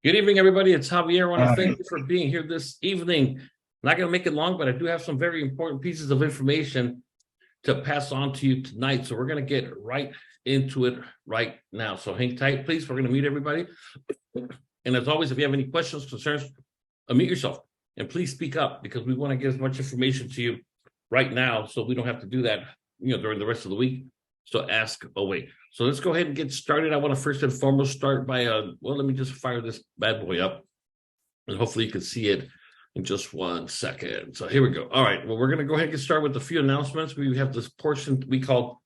Good evening, everybody. It's Javier. I want to thank you for being here this evening. Not going to make it long, but I do have some very important pieces of information to pass on to you tonight. So we're going to get right into it right now. So hang tight, please. We're going to meet everybody. And as always, if you have any questions, concerns, unmute yourself and please speak up because we want to get as much information to you right now so we don't have to do that, during the rest of the week. So ask away. So let's go ahead and get started. I want to first and foremost start by, let me just fire this bad boy up and hopefully you can see it in just 1 second. So here we go. All right. Well, we're going to go ahead and get started with a few announcements. We have this portion we call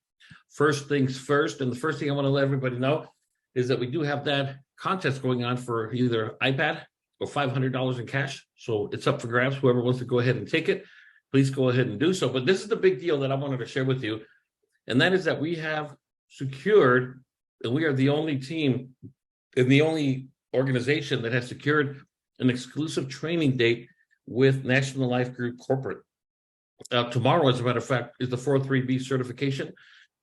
First Things First. And the first thing I want to let everybody know is that we do have that contest going on for either iPad or $500 in cash. So it's up for grabs. Whoever wants to go ahead and take it, please go ahead and do so. But this is the big deal that I wanted to share with you. And that is that we have secured, and we are the only team and the only organization that has secured an exclusive training date with National Life Group Corporate. Tomorrow, as a matter of fact, is the 403B certification.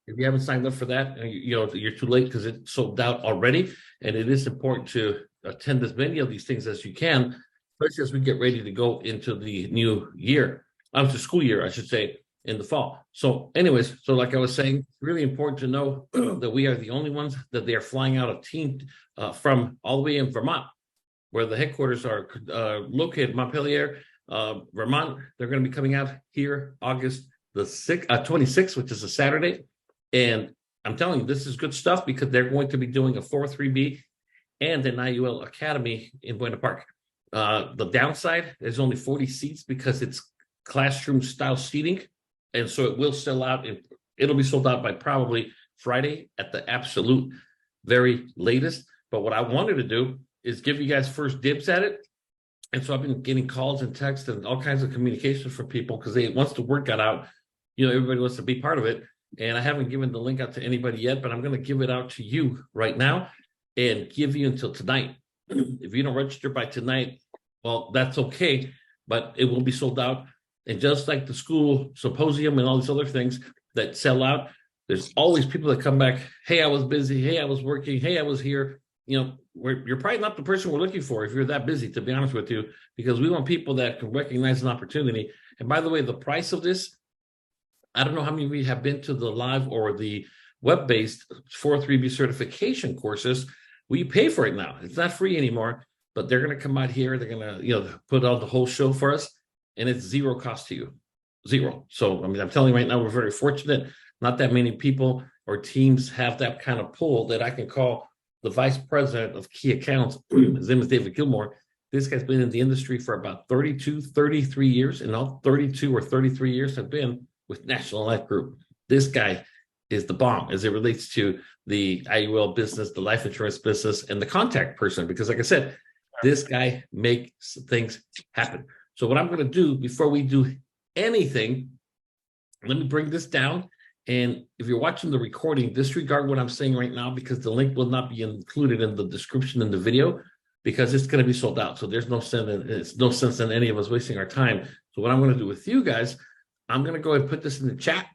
If you haven't signed up for that, you're too late because it's sold out already. And it is important to attend as many of these things as you can, especially as we get ready to go into the new year, the school year, I should say, in the fall. So anyways, so like I was saying, really important to know that we are the only ones that they are flying out a team from all the way in Vermont, where the headquarters are located, Montpelier, Vermont. They're going to be coming out here August the 26th, which is a Saturday. And I'm telling you, this is good stuff because they're going to be doing a 403B and an IUL Academy in Buena Park. The downside is only 40 seats because it's classroom style seating. And so it will sell out. It'll be sold out by probably Friday at the absolute very latest. But what I wanted to do is give you guys first dibs at it. And so I've been getting calls and texts and all kinds of communication from people because once the word got out, everybody wants to be part of it. And I haven't given the link out to anybody yet, but I'm going to give it out to you right now and give you until tonight. If you don't register by tonight, well, that's okay, but it will be sold out. And just like the school symposium and all these other things that sell out, there's always people that come back. Hey, I was busy. Hey, I was working. Hey, I was here. You're probably not the person we're looking for if you're that busy, to be honest with you, because we want people that can recognize an opportunity. And by the way, the price of this, I don't know how many of you have been to the live or the web-based 403B certification courses. We pay for it now. It's not free anymore, but they're going to come out here. They're going to put on the whole show for us. And it's zero cost to you, zero. So, I'm telling you right now, we're very fortunate. Not that many people or teams have that kind of pull that I can call the vice president of key accounts. His name is David Gilmore. This guy's been in the industry for about 33 years, and all 32 or 33 years have been with National Life Group. This guy is the bomb as it relates to the IUL business, the life insurance business, and the contact person, because like I said, this guy makes things happen. So what I'm going to do before we do anything, let me bring this down. And if you're watching the recording, disregard what I'm saying right now because the link will not be included in the description in the video because it's going to be sold out. So there's no sense in any of us wasting our time. So what I'm going to do with you guys, I'm going to go ahead and put this in the chat.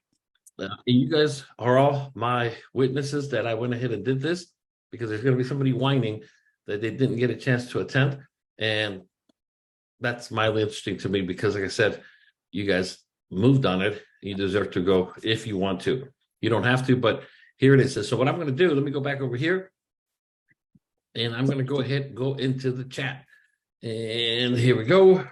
And you guys are all my witnesses that I went ahead and did this because there's going to be somebody whining that they didn't get a chance to attend. And that's mildly interesting to me because, like I said, you guys moved on it. You deserve to go if you want to. You don't have to, but here it is. So what I'm going to do, let me go back over here, and I'm going to go ahead and go into the chat. And here we go.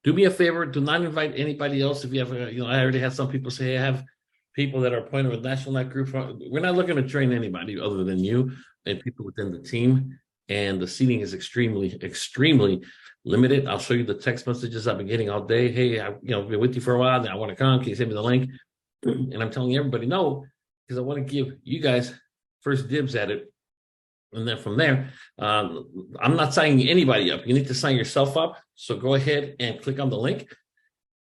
Do me a favor. Do not invite anybody else. If you have, I already had some people say, hey, I have people that are appointed with National Life Group. We're not looking to train anybody other than you and people within the team. And the seating is extremely, extremely limited. I'll show you the text messages I've been getting all day. Hey, I've been with you for a while. I want to come. Can you send me the link? And I'm telling everybody no, because I want to give you guys first dibs at it. And then from there, I'm not signing anybody up. You need to sign yourself up. So go ahead and click on the link.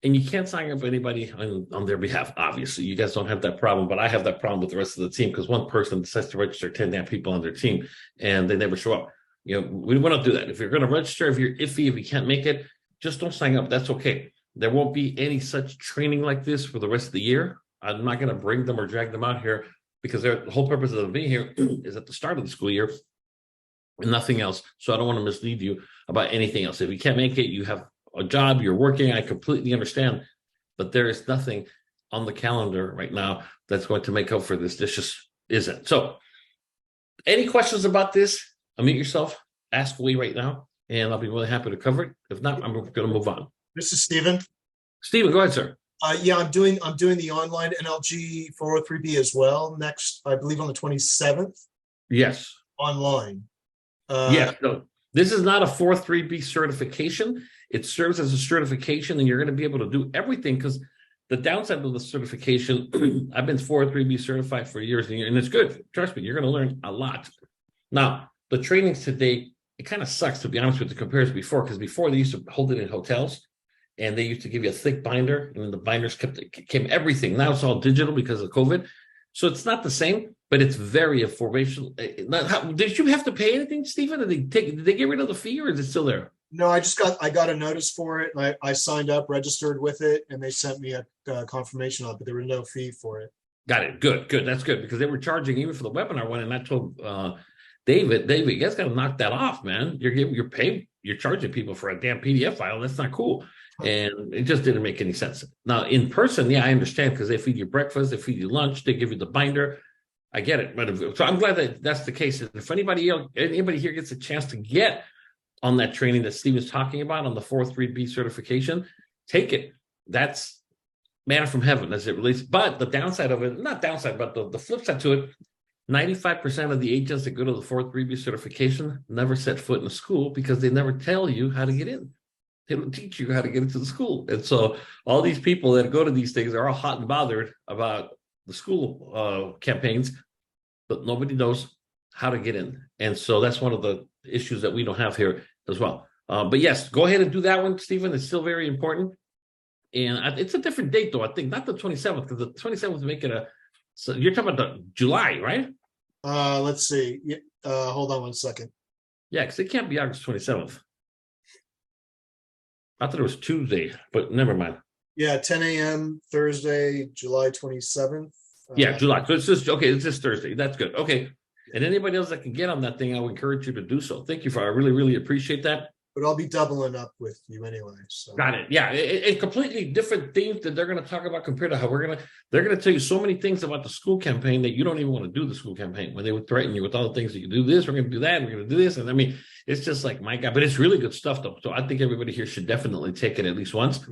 And you can't sign up anybody on their behalf. Obviously, you guys don't have that problem, but I have that problem with the rest of the team because one person decides to register 10 damn people on their team and they never show up. We want to do that. If you're going to register, if you're iffy, if you can't make it, just don't sign up. That's okay. There won't be any such training like this for the rest of the year. I'm not going to bring them or drag them out here because the whole purpose of them being here is at the start of the school year and nothing else. So I don't want to mislead you about anything else. If you can't make it, you have a job, you're working, I completely understand. But there is nothing on the calendar right now that's going to make up for this. This just isn't. So any questions about this? Unmute yourself, ask away right now, and I'll be really happy to cover it. If not, I'm going to move on. This is Stephen. Stephen, go ahead, sir. Yeah, I'm doing the online NLG 403B as well next, I believe on the 27th. Yes. Online. Yes. No, this is not a 403B certification. It serves as a certification, and you're going to be able to do everything, because the downside of the certification, I've been 403B certified for years, and it's good. Trust me, you're going to learn a lot. Now, the trainings today, it kind of sucks, to be honest with you, compared to before, because before they used to hold it in hotels, and they used to give you a thick binder, and then the binders came everything. Now it's all digital because of COVID. So it's not the same, but it's very informational. Did you have to pay anything, Stephen? Did they get rid of the fee, or is it still there? No, I got a notice for it, and I signed up, registered with it, and they sent me a confirmation on it, but there was no fee for it. Got it. Good. That's good, because they were charging even for the webinar one, and I told David, you guys got to knock that off, man. You're charging people for a damn PDF file. That's not cool. And it just didn't make any sense. Now, in person, yeah, I understand, because they feed you breakfast, they feed you lunch, they give you the binder. I get it. So I'm glad that that's the case. If anybody here gets a chance to get on that training that Steve was talking about on the 403B certification, take it. That's manna from heaven as it relates. But the downside of it, not downside, but the flip side to it, 95% of the agents that go to the 403B certification never set foot in a school, because they never tell you how to get in. They don't teach you how to get into the school. And so all these people that go to these things are all hot and bothered about the school campaigns, but nobody knows how to get in. And so that's one of the issues that we don't have here as well. But yes, go ahead and do that one, Stephen. It's still very important. And it's a different date, though, I think, not the 27th, because the 27th is making so you're talking about the July, right? Let's see. Hold on one second. Yeah, because it can't be August 27th. I thought it was Tuesday, but never mind. Yeah, 10 a.m. Thursday, July 27th. Yeah, July. So it's this Thursday. That's good. Okay. And anybody else that can get on that thing, I would encourage you to do so. Thank you I really, really appreciate that. But I'll be doubling up with you anyway. So. Got it. Yeah, it completely different things that they're going to talk about compared to how they're going to tell you so many things about the school campaign that you don't even want to do the school campaign, when they would threaten you with all the things that you do this, we're going to do that, we're going to do this. And I mean, it's just like, my God, but it's really good stuff though. So I think everybody here should definitely take it at least once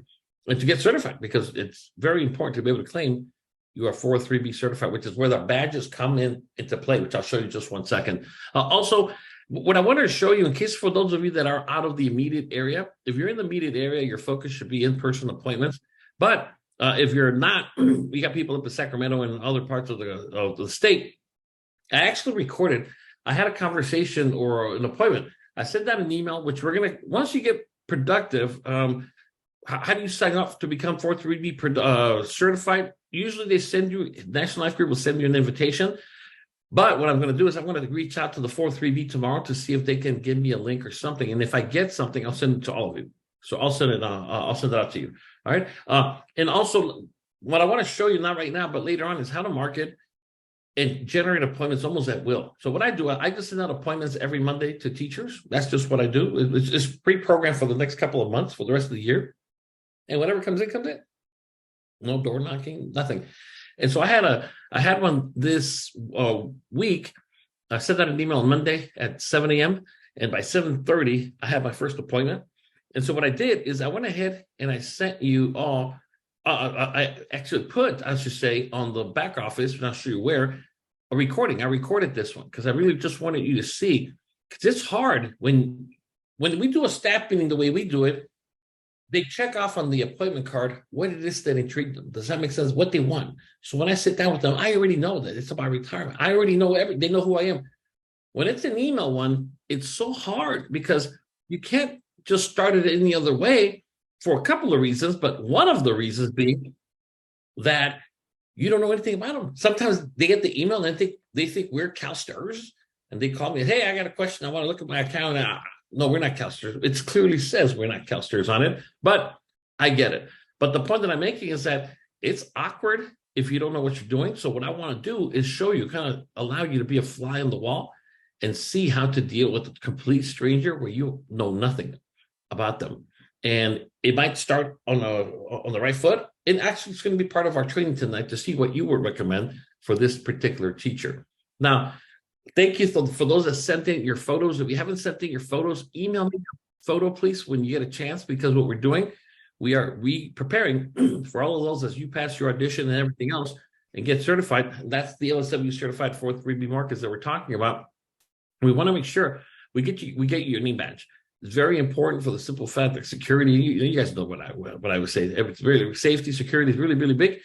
and to get certified, because it's very important to be able to claim you are 403B certified, which is where the badges come into play, which I'll show you just one second. Also, what I wanted to show you, in case for those of you that are out of the immediate area, if you're in the immediate area, your focus should be in-person appointments. But if you're not, we got people up in Sacramento and other parts of the state. I actually recorded. I had a conversation or an appointment. I sent out an email, which we're going to, once you get productive, how do you sign up to become 403B certified? Usually they send you, National Life Group will send you an invitation. But what I'm going to do is I'm going to reach out to the 403B tomorrow to see if they can give me a link or something. And if I get something, I'll send it to all of you. So I'll send it out to you. All right. And also, what I want to show you, not right now, but later on, is how to market and generate appointments almost at will. So what I do, I just send out appointments every Monday to teachers. That's just what I do. It's pre-programmed for the next couple of months, for the rest of the year. And whatever comes in, comes in. No door knocking, nothing. And so I had one this week. I sent out an email on Monday at 7 a.m. And by 7:30, I had my first appointment. And so what I did is I went ahead and I sent you all, I actually put, I should say, on the back office, and I'll show you where, a recording. I recorded this one because I really just wanted you to see, because it's hard when we do a staff meeting the way we do it. They check off on the appointment card what it is that intrigued them. Does that make sense? What they want. So when I sit down with them, I already know that it's about retirement. I already know they know who I am. When it's an email one, it's so hard because you can't just start it any other way for a couple of reasons, but one of the reasons being that you don't know anything about them. Sometimes they get the email and they think we're CalSTRS, and they call me, hey, I got a question. I want to look at my account. No, we're not CalSTRS. It clearly says we're not CalSTRS on it, but I get it. But the point that I'm making is that it's awkward if you don't know what you're doing. So what I want to do is show you, kind of allow you to be a fly on the wall and see how to deal with a complete stranger where you know nothing about them. And it might start on the right foot. And actually, it's going to be part of our training tonight to see what you would recommend for this particular teacher. Now, thank you for those that sent in your photos. If you haven't sent in your photos, email me your photo, please, when you get a chance, because what we're doing, we are preparing for all of those as you pass your audition and everything else and get certified. That's the LSW certified 4.3B markers that we're talking about. We want to make sure we get you your name badge. It's very important for the simple fact that security. You guys know what I would say. It's really safety, security is really, really big,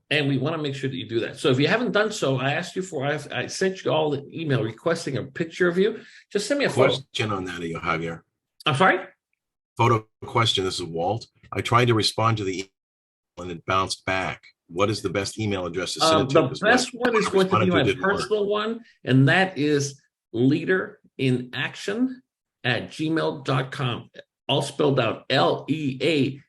and we want to make sure that you do that. So if you haven't done so, I sent you all the email requesting a picture of you. Just send me a photo. Question on that, Javier. I'm sorry. Photo question. This is Walt. I tried to respond to the email and it bounced back. What is the best email address to send it to? The best one is going to be my personal one, and that is leaderinaction@gmail.com. All spelled out LEADERINACTION.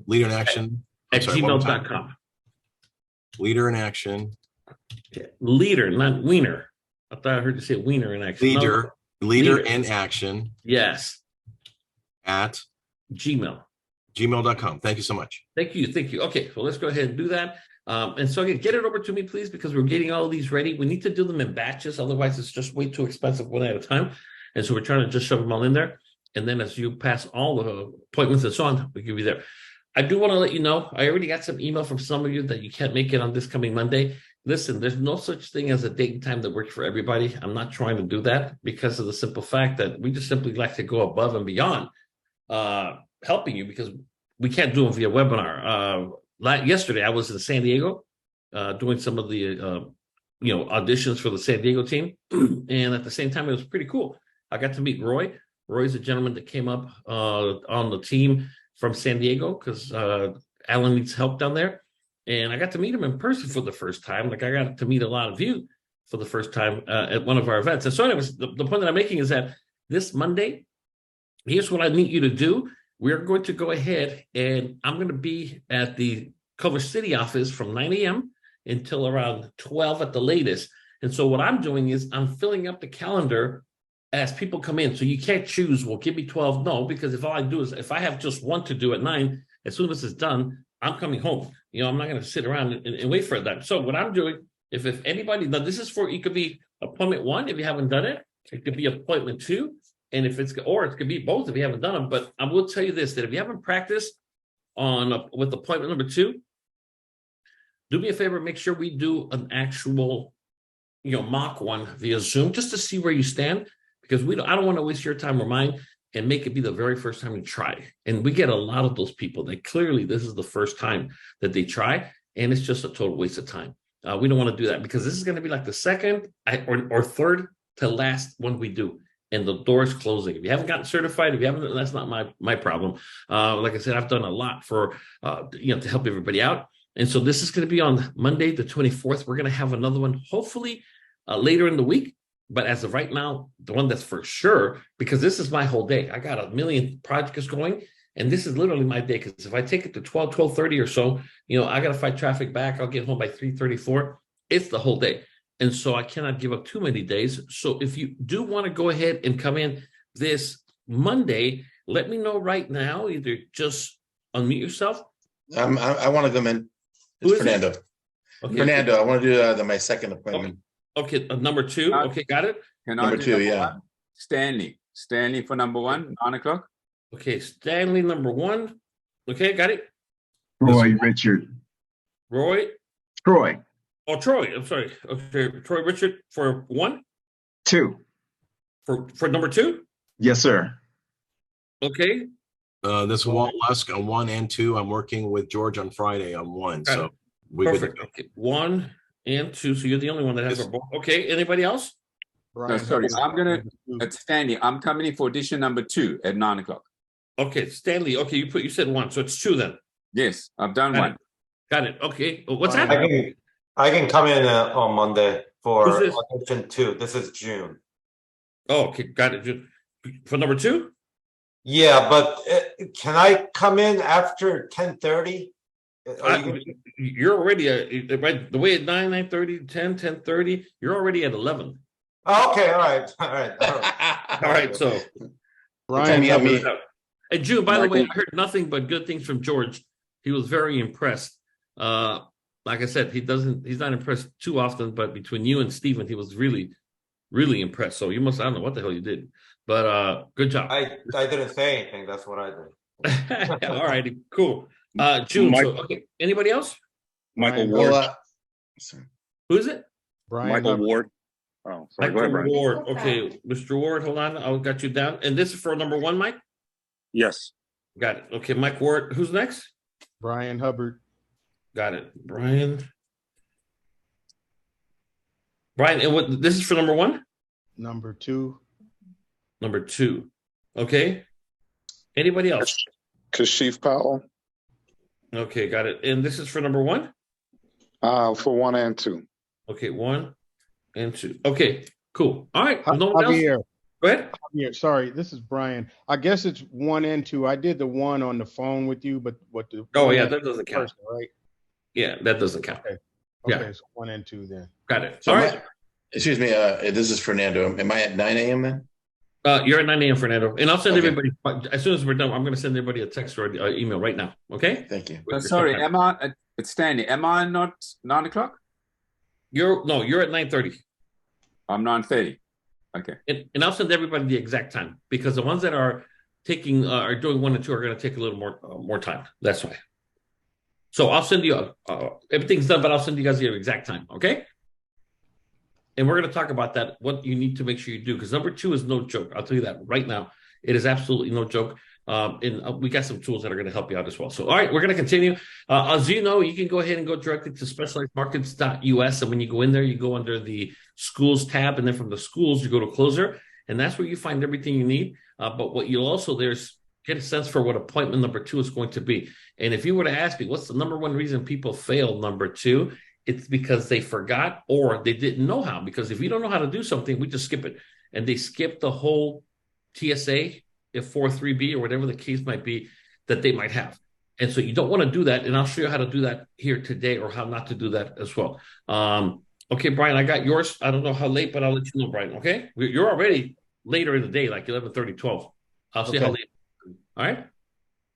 Leader in action at gmail.com. Leader in action. Leader, not wiener. I thought I heard you say wiener in action. Leader in action. Yes. At gmail.com. Thank you so much. Thank you. Okay, so let's go ahead and do that. And so again, get it over to me, please, because we're getting all of these ready. We need to do them in batches. Otherwise, it's just way too expensive one at a time. And so we're trying to just shove them all in there. And then as you pass all the appointments and so on, we give you there. I do want to let you know, I already got some email from some of you that you can't make it on this coming Monday. Listen, there's no such thing as a date and time that works for everybody. I'm not trying to do that because of the simple fact that we just simply like to go above and beyond helping you, because we can't do them via webinar. Yesterday, I was in San Diego doing some of the auditions for the San Diego team. And at the same time, it was pretty cool. I got to meet Roy. Roy's a gentleman that came up on the team from San Diego because Alan needs help down there. And I got to meet him in person for the first time. Like, I got to meet a lot of you for the first time at one of our events. And so anyways, the point that I'm making is that this Monday, here's what I need you to do. We're going to go ahead and I'm going to be at the Culver City office from 9 a.m. until around 12 at the latest. And so what I'm doing is I'm filling up the calendar as people come in. So you can't choose, well, give me 12. No, because if all I do is, if I have just one to do at 9, as soon as it's done, I'm coming home. I'm not going to sit around and wait for that. So what I'm doing, if anybody, now this is for, it could be appointment 1 if you haven't done it. It could be appointment 2. And if it could be both if you haven't done them. But I will tell you this, that if you haven't practiced with appointment number 2, do me a favor, make sure we do an actual, mock one via Zoom, just to see where you stand, because I don't want to waste your time or mine and make it be the very first time you try. And we get a lot of those people that clearly this is the first time that they try, and it's just a total waste of time. We don't want to do that, because this is going to be like the second or third to last one we do. And the door's closing. If you haven't gotten certified, that's not my problem. Like I said, I've done a lot for, to help everybody out. And so this is going to be on Monday, the 24th. We're going to have another one, hopefully later in the week. But as of right now, the one that's for sure, because this is my whole day. I got a million projects going, and this is literally my day. Because if I take it to 12:30 or so, I got to fight traffic back. I'll get home by 3:34. It's the whole day. And so I cannot give up too many days. So if you do want to go ahead and come in this Monday, let me know right now. Either just unmute yourself. I want to come in. It's Fernando. Okay. Fernando, I want to do my second appointment. Okay, number 2. Okay, got it. Number 2, yeah. Stanley for number 1, 9 o'clock. Okay, Stanley number 1. Okay, got it. Troy Oh, Troy. I'm sorry. Okay, Troy Richard for 1. 2. For number 2. Yes, sir. Okay. This Walt Lusk on 1 and 2. I'm working with George on Friday on 1. Got so it. we Perfect. Okay, 1 and 2. So you're the only one that has our both. Okay. Anybody else? No, sorry. It's Stanley. I'm coming in for audition number 2 at 9 o'clock. Okay, Stanley. Okay, you said 1, so it's 2 then. Yes, I've done 1. Got it. Okay. What's happening? I can come in on Monday for audition 2. This is June. Oh, okay, got it. For number 2? Yeah, but can I come in after 10:30? You're already right the way at 9, 9:30, 10, 10:30, you're already at 11. Okay, all right, all right, all right. All right, so Brian, Time me. and June, by the way, Michael- I heard nothing but good things from George. He was very impressed. Like I said, he's not impressed too often, but between you and Steven, he was really, really impressed. So I don't know what the hell you did, but good job. I didn't say anything. That's what I did. All righty, cool. June, so okay. Anybody else? Michael Brian, Ward. Well, Who is it? Brian Michael Hubbard. Ward. Oh, sorry. Go ahead, Michael Brian. Ward. Okay, Mr. Ward, hold on. I got you down. And this is for number 1, Mike? Yes. Got it. Okay, Mike Ward. Who's next? Brian Hubbard. Got it. Brian, and what this is for number 1? Number 2. Number 2. Okay. Anybody else? Kashif Powell, Okay, got it. And this is for number 1? for 1 and 2. Okay, 1 and 2. Okay, cool. All right. No one else? Javier, Go ahead. Javier, sorry, this is Brian. I guess it's 1 and 2. I did the 1 on the phone with you, but what the Oh, one yeah, and that doesn't count. person, right? Yeah, that doesn't count. Okay. Yeah. Okay, so 1 and 2 then. Got it. so All am right. I- excuse me, this is Fernando. Am I at 9 a.m. then? You're at 9 a.m., Fernando. And I'll send Okay. everybody, as soon as we're done, I'm going to send everybody a text or email right now. Okay? Thank you. Sorry, am I, it's Stanley, am I not 9 o'clock? You're at 9:30. I'm 9:30. Okay. And I'll send everybody the exact time because the ones that are doing 1 and 2 are going to take a little more time. That's why. So I'll send you everything's done, but I'll send you guys the exact time. Okay. And we're going to talk about that, what you need to make sure you do, because number 2 is no joke. I'll tell you that right now. It is absolutely no joke. And we got some tools that are going to help you out as well. So, all right, we're going to continue. As you know, you can go ahead and go directly to specializedmarkets.us. And when you go in there, you go under the schools tab. And then from the schools, you go to closer. And that's where you find everything you need. But what you'll also get a sense for what appointment number 2 is going to be. And if you were to ask me, what's the number 1 reason people fail number 2? It's because they forgot or they didn't know how. Because if you don't know how to do something, we just skip it. And they skip the whole TSA, if 4.3b or whatever the case might be that they might have. And so you don't want to do that. And I'll show you how to do that here today or how not to do that as well. Okay, Brian, I got yours. I don't know how late, but I'll let you know, Brian. Okay. You're already later in the day, like 11:30, 12. I'll see how late. All right.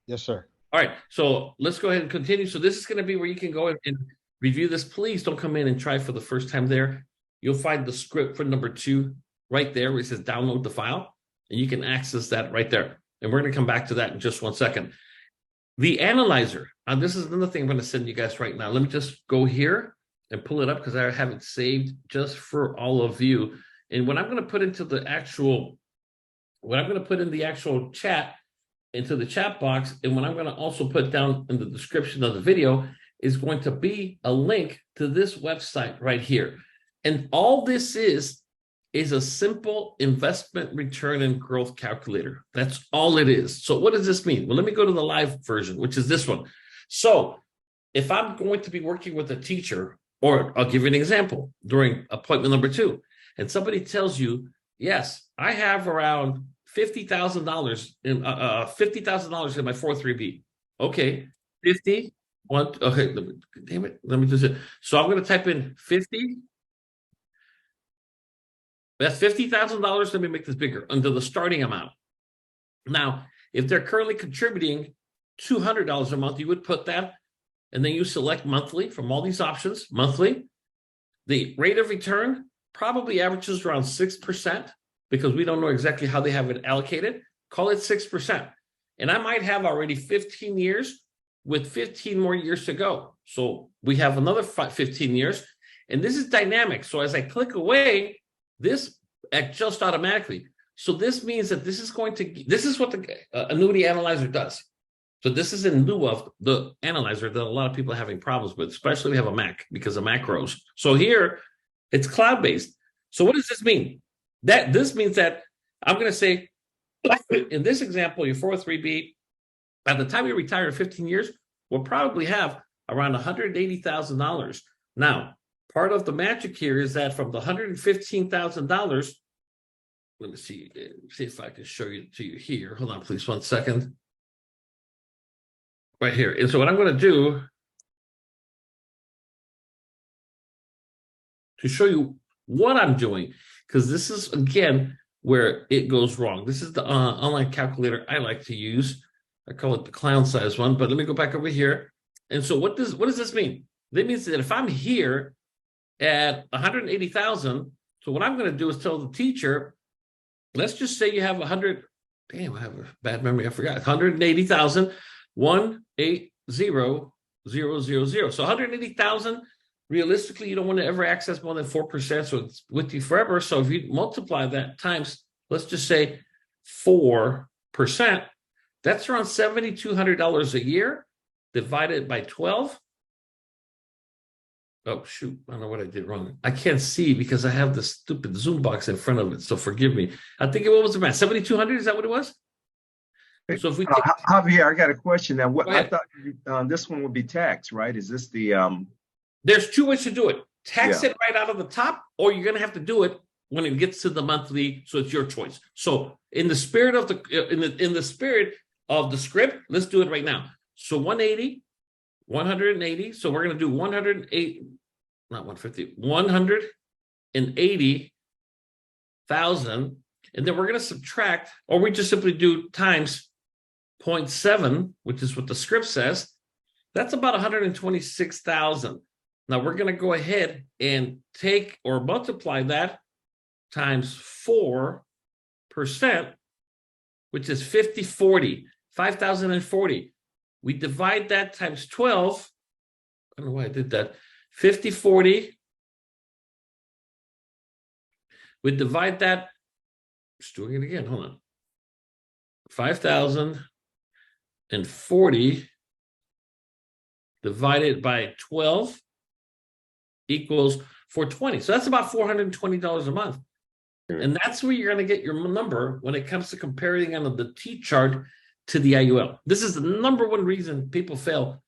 Yes, sir. All right. So let's go ahead and continue. So this is going to be where you can go and review this. Please don't come in and try for the first time there. You'll find the script for number 2 right there where it says download the file. And you can access that right there. And we're going to come back to that in just 1 second. The analyzer. And this is another thing I'm going to send you guys right now. Let me just go here and pull it up because I have it saved just for all of you. And what I'm going to put into the actual chat, into the chat box, and what I'm going to also put down in the description of the video is going to be a link to this website right here. And all this is a simple investment return and growth calculator. That's all it is. So what does this mean? Well, let me go to the live version, which is this one. So if I'm going to be working with a teacher, or I'll give you an example during appointment number 2, and somebody tells you, yes, I have around $50,000 in $50,000 in my 4.3b. Okay, 50. Okay, damn it. Let me do it. So I'm going to type in 50. That's $50,000. Let me make this bigger under the starting amount. Now, if they're currently contributing $200 a month, you would put that, and then you select monthly from all these options, monthly. The rate of return probably averages around 6% because we don't know exactly how they have it allocated. Call it 6%. And I might have already 15 years with 15 more years to go. So we have another 15 years, and this is dynamic. So as I click away, this adjusts automatically. So this means that this is what the annuity analyzer does. So this is in lieu of the analyzer that a lot of people are having problems with, especially if you have a Mac because of macros. So here it's cloud-based. So what does this mean? This means that I'm going to say, in this example, your 403b, at the time you retire in 15 years, will probably have around $180,000. Now, part of the magic here is that from the $115,000, let me see if I can show you to you here. Hold on, please, 1 second. Right here. And so what I'm going to do to show you what I'm doing, because this is, again, where it goes wrong. This is the online calculator I like to use. I call it the clown size one, but let me go back over here. And so what does this mean? That means that if I'm here at 180,000, so what I'm going to do is tell the teacher, let's just say you have 100, damn, I have a bad memory, I forgot, 180,000, 180,000. So 180,000, realistically, you don't want to ever access more than 4%, so it's with you forever. So if you multiply that times, let's just say 4%, that's around $7,200 a year, divided by 12. Oh, shoot, I don't know what I did wrong. I can't see because I have this stupid Zoom box in front of it, so forgive me. I think what was the math? 7,200, is that what it was? So if we take, Javier, I got a question now. What Go I ahead. thought this one would be taxed, right? Is this the there's two ways to do it. Tax it right out of the top, or you're going to have to do it when it gets to the monthly, so it's your choice. So in the spirit of the spirit of the script, let's do it right now. So 180, 180. So we're going to do 108, not 150, 180,000. And then we're going to subtract, or we just simply do times 0.7, which is what the script says. That's about 126,000. Now we're going to go ahead and take or multiply that times 4%, which is 5,040. We divide that times 12. I don't know why I did that. 5040. We divide that. Just doing it again. Hold on. 5,040 divided by 12 equals 420. So that's about $420 a month. And that's where you're going to get your number when it comes to comparing on the T chart to the IUL. This is the number one reason people fail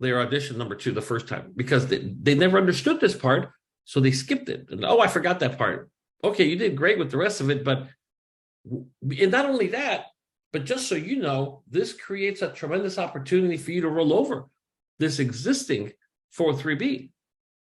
their audition number 2 the first time, because they never understood this part, so they skipped it. And I forgot that part. Okay, you did great with the rest of it, but and not only that, but just so you know, this creates a tremendous opportunity for you to roll over this existing 403B.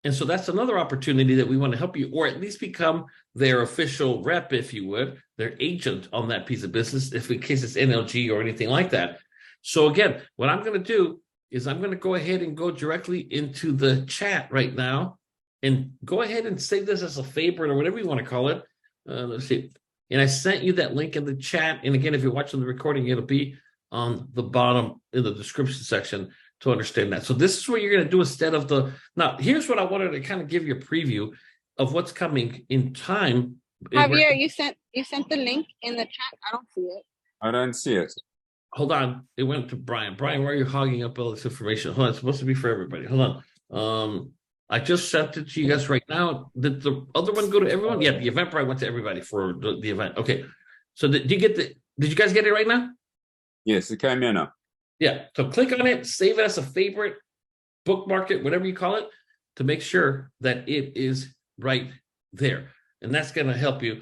And so that's another opportunity that we want to help you, or at least become their official rep, if you would, their agent on that piece of business, if in case it's NLG or anything like that. So again, what I'm going to do is I'm going to go ahead and go directly into the chat right now and go ahead and save this as a favorite or whatever you want to call it. Let's see. And I sent you that link in the chat. And again, if you're watching the recording, it'll be on the bottom in the description section to understand that. So this is what you're going to do instead of now, here's what I wanted to kind of give you a preview of what's coming in time. Javier, you sent the link in the chat. I don't see it. I don't see it. Hold on. It went to Brian. Brian, why are you hogging up all this information? Hold on. It's supposed to be for everybody. Hold on. I just sent it to you guys right now. Did the other one go to everyone? Yeah, the Eventbrite went to everybody for the event. Okay. So did you guys get it right now? Yes, it came in now. Yeah. So click on it, save it as a favorite, bookmark it, whatever you call it, to make sure that it is right there. And that's going to help you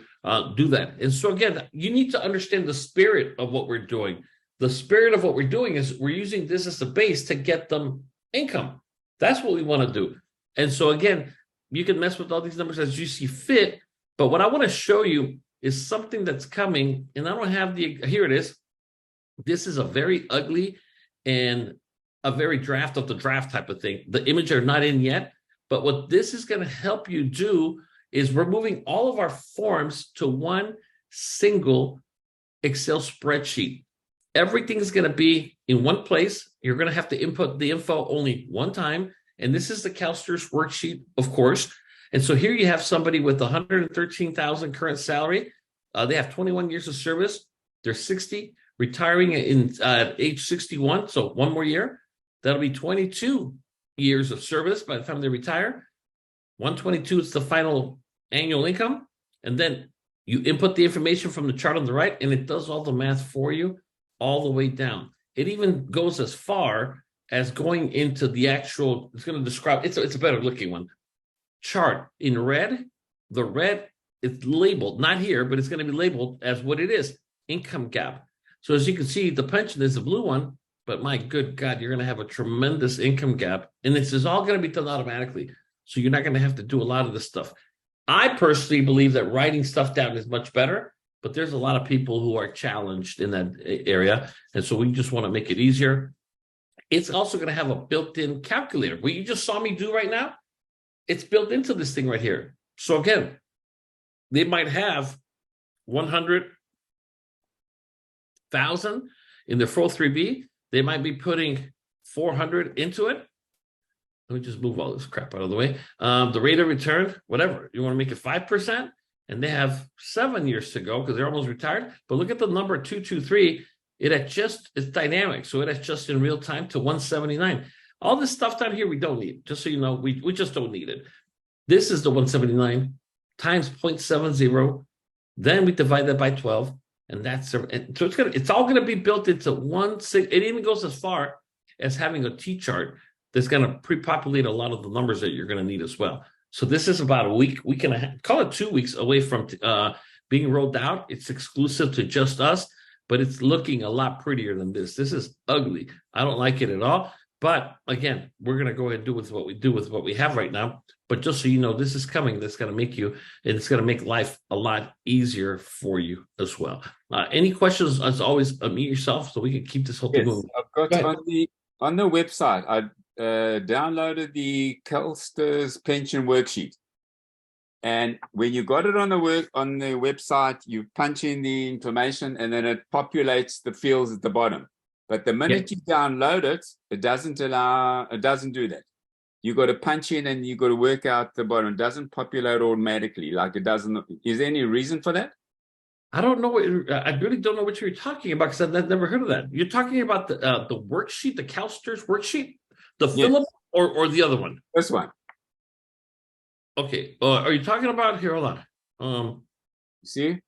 do that. And so again, you need to understand the spirit of what we're doing. The spirit of what we're doing is we're using this as a base to get them income. That's what we want to do. And so again, you can mess with all these numbers as you see fit. But what I want to show you is something that's coming. And I don't have here it is. This is a very ugly and a very draft of the draft type of thing. The images are not in yet. But what this is going to help you do is we're moving all of our forms to one single Excel spreadsheet. Everything is going to be in one place. You're going to have to input the info only one time. And this is the CalSTRS worksheet, of course. And so here you have somebody with 113,000 current salary. They have 21 years of service. They're 60, retiring at age 61. So one more year. That'll be 22 years of service by the time they retire. 122 is the final annual income. And then you input the information from the chart on the right, and it does all the math for you all the way down. It even goes as far as going into the actual, it's going to describe, it's a better looking one, chart in red. The red is labeled, not here, but it's going to be labeled as what it is, income gap. So as you can see, the pension is the blue one, but my good God, you're going to have a tremendous income gap. And this is all going to be done automatically. So you're not going to have to do a lot of this stuff. I personally believe that writing stuff down is much better, but there's a lot of people who are challenged in that area. And so we just want to make it easier. It's also going to have a built-in calculator. What you just saw me do right now, it's built into this thing right here. So again, they might have 100,000 in their 403B. They might be putting 400 into it. Let me just move all this crap out of the way. The rate of return, whatever. You want to make it 5%, and they have 7 years to go because they're almost retired. But look at the number 223. It's dynamic. So it adjusts in real time to 179. All this stuff down here we don't need. Just so you know, we just don't need it. This is the 179 times 0.70. Then we divide that by 12. And that's so it's all going to be built into one. It even goes as far as having a T-chart that's going to pre-populate a lot of the numbers that you're going to need as well. So this is about a week and a half, call it 2 weeks away from being rolled out. It's exclusive to just us, but it's looking a lot prettier than this. This is ugly. I don't like it at all. But again, we're going to go ahead and do with what we do with what we have right now. But just so you know, this is coming. That's going to make you, and it's going to make life a lot easier for you as well. Any questions? As always, unmute yourself so we can keep this whole thing moving. I've got on the website. I downloaded the CalSTRS pension worksheet, and when you got it on the website, you punch in the information, and then it populates the fields at the bottom. But the minute you download it, it doesn't do that. You got to punch in and you got to work out the bottom. It doesn't populate automatically like it doesn't. Is there any reason for that? I don't know. I really don't know what you're talking about because I've never heard of that. You're talking about the worksheet, the CalSTRS worksheet, the Philip or the other one? This one. Okay. Are you talking about here? Hold on. See?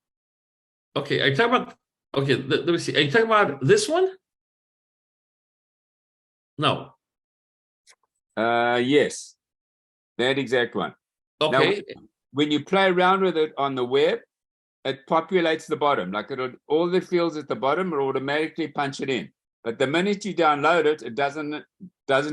Okay. Are you talking about? Okay. Let me see. Are you talking about this one? No. Yes, that exact one. Okay. Now, when you play around with it on the web, it populates the bottom. Like all the fields at the bottom will automatically punch it in. But the minute you download it, it doesn't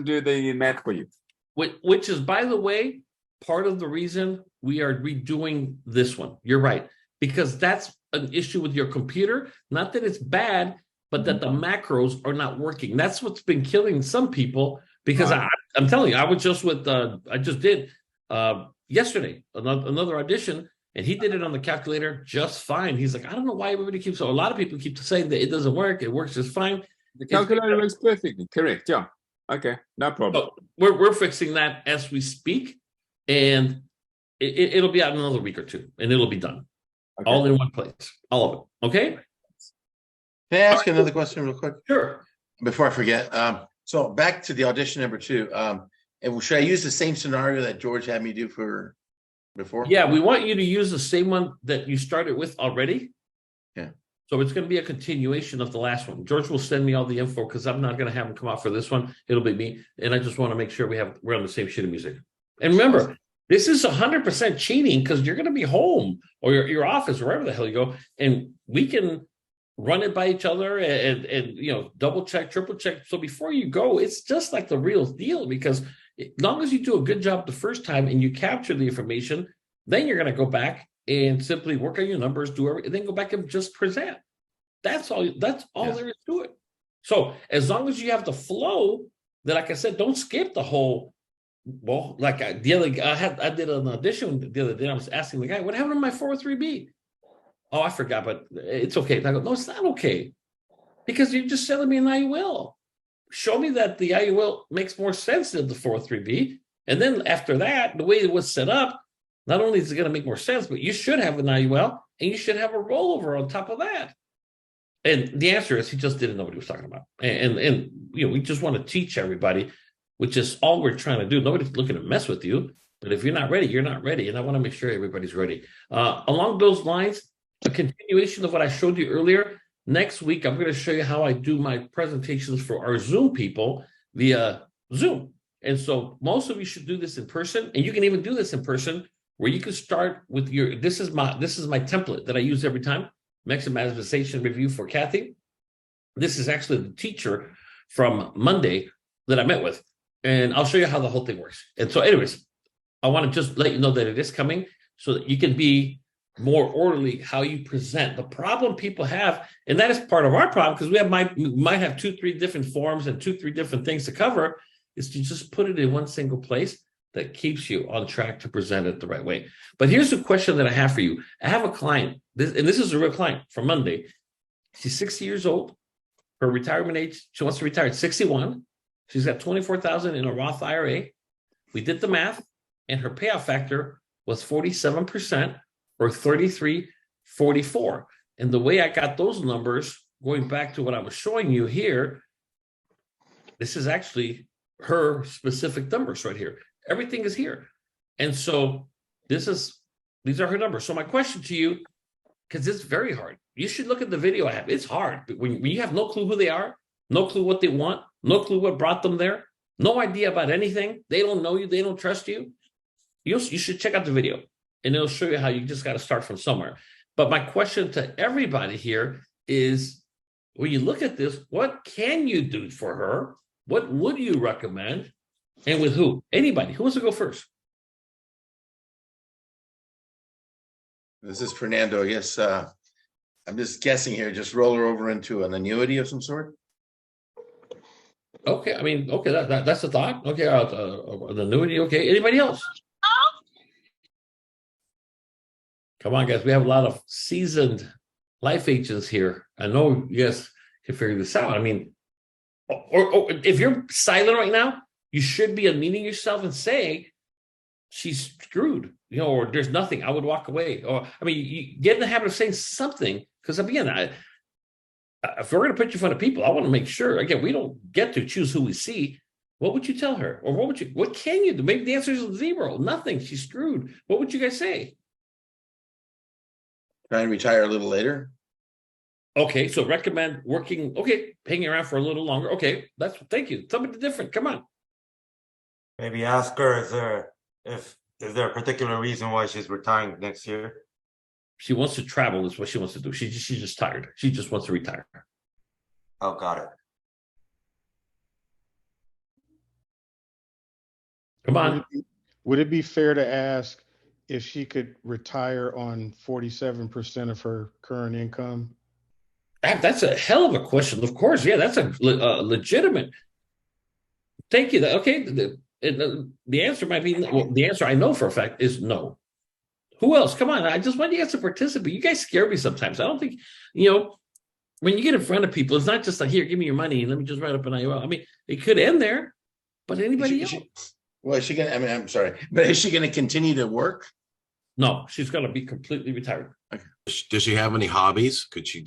do the math for you. Which is, by the way, part of the reason we are redoing this one. You're right, because that's an issue with your computer. Not that it's bad, but that the macros are not working. That's what's been killing some people. Because I'm telling you, I was just with I just did yesterday another audition, and he did it on the calculator just fine. He's like, I don't know why everybody keeps. So a lot of people keep saying that it doesn't work. It works just fine. The calculator works perfectly. Correct. Yeah. Okay. No problem. So we're fixing that as we speak, and it'll be out in another week or two, and it'll be done, all in one place, all of it. Okay. Can I ask another question real quick? Sure. Before I forget. So back to the audition number 2. And should I use the same scenario that George had me do for before? Yeah, we want you to use the same one that you started with already. Yeah. So it's going to be a continuation of the last one. George will send me all the info because I'm not going to have him come out for this one. It'll be me. And I just want to make sure we're on the same sheet of music. And remember, this is 100% cheating because you're going to be home or your office, wherever the hell you go. And we can run it by each other and double check, triple check. So before you go, it's just like the real deal, because as long as you do a good job the first time and you capture the information, then you're going to go back and simply work on your numbers, do everything, and then go back and just present. That's all there is to it. So as long as you have the flow, that, like I said, don't skip the whole. Well, like I did an audition the other day. I was asking the guy, what happened to my 403B? Oh, I forgot, but it's okay. And I go, no, it's not okay. Because you're just selling me an IUL. Show me that the IUL makes more sense than the 403B. And then after that, the way it was set up, not only is it going to make more sense, but you should have an IUL and you should have a rollover on top of that. And the answer is he just didn't know what he was talking about. And we just want to teach everybody, which is all we're trying to do. Nobody's looking to mess with you. But if you're not ready, you're not ready. And I want to make sure everybody's ready. Along those lines, a continuation of what I showed you earlier. Next week, I'm going to show you how I do my presentations for our Zoom people via Zoom. And so most of you should do this in person, and you can even do this in person, where you can start with this is my template that I use every time, maximization review for Kathy. This is actually the teacher from Monday that I met with, and I'll show you how the whole thing works. And so anyways, I want to just let you know that it is coming so that you can be more orderly how you present. The problem people have, and that is part of our problem, because we might have 2-3 different forms and 2-3 different things to cover, is to just put it in one single place that keeps you on track to present it the right way. But here's a question that I have for you. I have a client, and this is a real client from Monday. She's 60 years old. Her retirement age, she wants to retire at 61. She's got 24,000 in a Roth IRA. We did the math, and her payoff factor was 47% or 33.44. And the way I got those numbers, going back to what I was showing you here, this is actually her specific numbers right here. Everything is here. And so these are her numbers. So my question to you, because it's very hard. You should look at the video I have. It's hard. But when you have no clue who they are, no clue what they want, no clue what brought them there, no idea about anything, they don't know you, they don't trust you, you should check out the video, and it'll show you how you just got to start from somewhere. But my question to everybody here is, when you look at this, what can you do for her? What would you recommend? And with who? Anybody. Who wants to go first? This is Fernando. Yes, I'm just guessing here. Just roll her over into an annuity of some sort. Okay, I mean, okay, that's a thought. Okay, an annuity. Okay, anybody else? Come on, guys. We have a lot of seasoned life agents here. I know you guys can figure this out. I mean, or if you're silent right now, you should be unmuting yourself and saying, she's screwed, or there's nothing. I would walk away. Or, I mean, you get in the habit of saying something, because again, if we're going to put you in front of people, I want to make sure, again, we don't get to choose who we see. What would you tell her? Or what can you do? Maybe the answer is 0, nothing. She's screwed. What would you guys say? Try and retire a little later. Okay, so recommend working, hanging around for a little longer. Okay, thank you. Something different. Come on. Maybe ask her, is there a particular reason why she's retiring next year? She wants to travel, is what she wants to do. She's just tired. She just wants to retire. Oh, got it. Come on. Would it be fair to ask if she could retire on 47% of her current income? That's a hell of a question. Of course, yeah, that's a legitimate. Thank you. Okay, the answer might be, well, the answer I know for a fact is no. Who else? Come on, I just want you guys to participate. You guys scare me sometimes. I don't think, when you get in front of people, it's not just like, here, give me your money and let me just write up an IOL. I mean, it could end there, but anybody else? Well, is she gonna? I mean, I'm sorry, but is she going to continue to work? No, she's going to be completely retired. Okay. Does she have any hobbies? Could she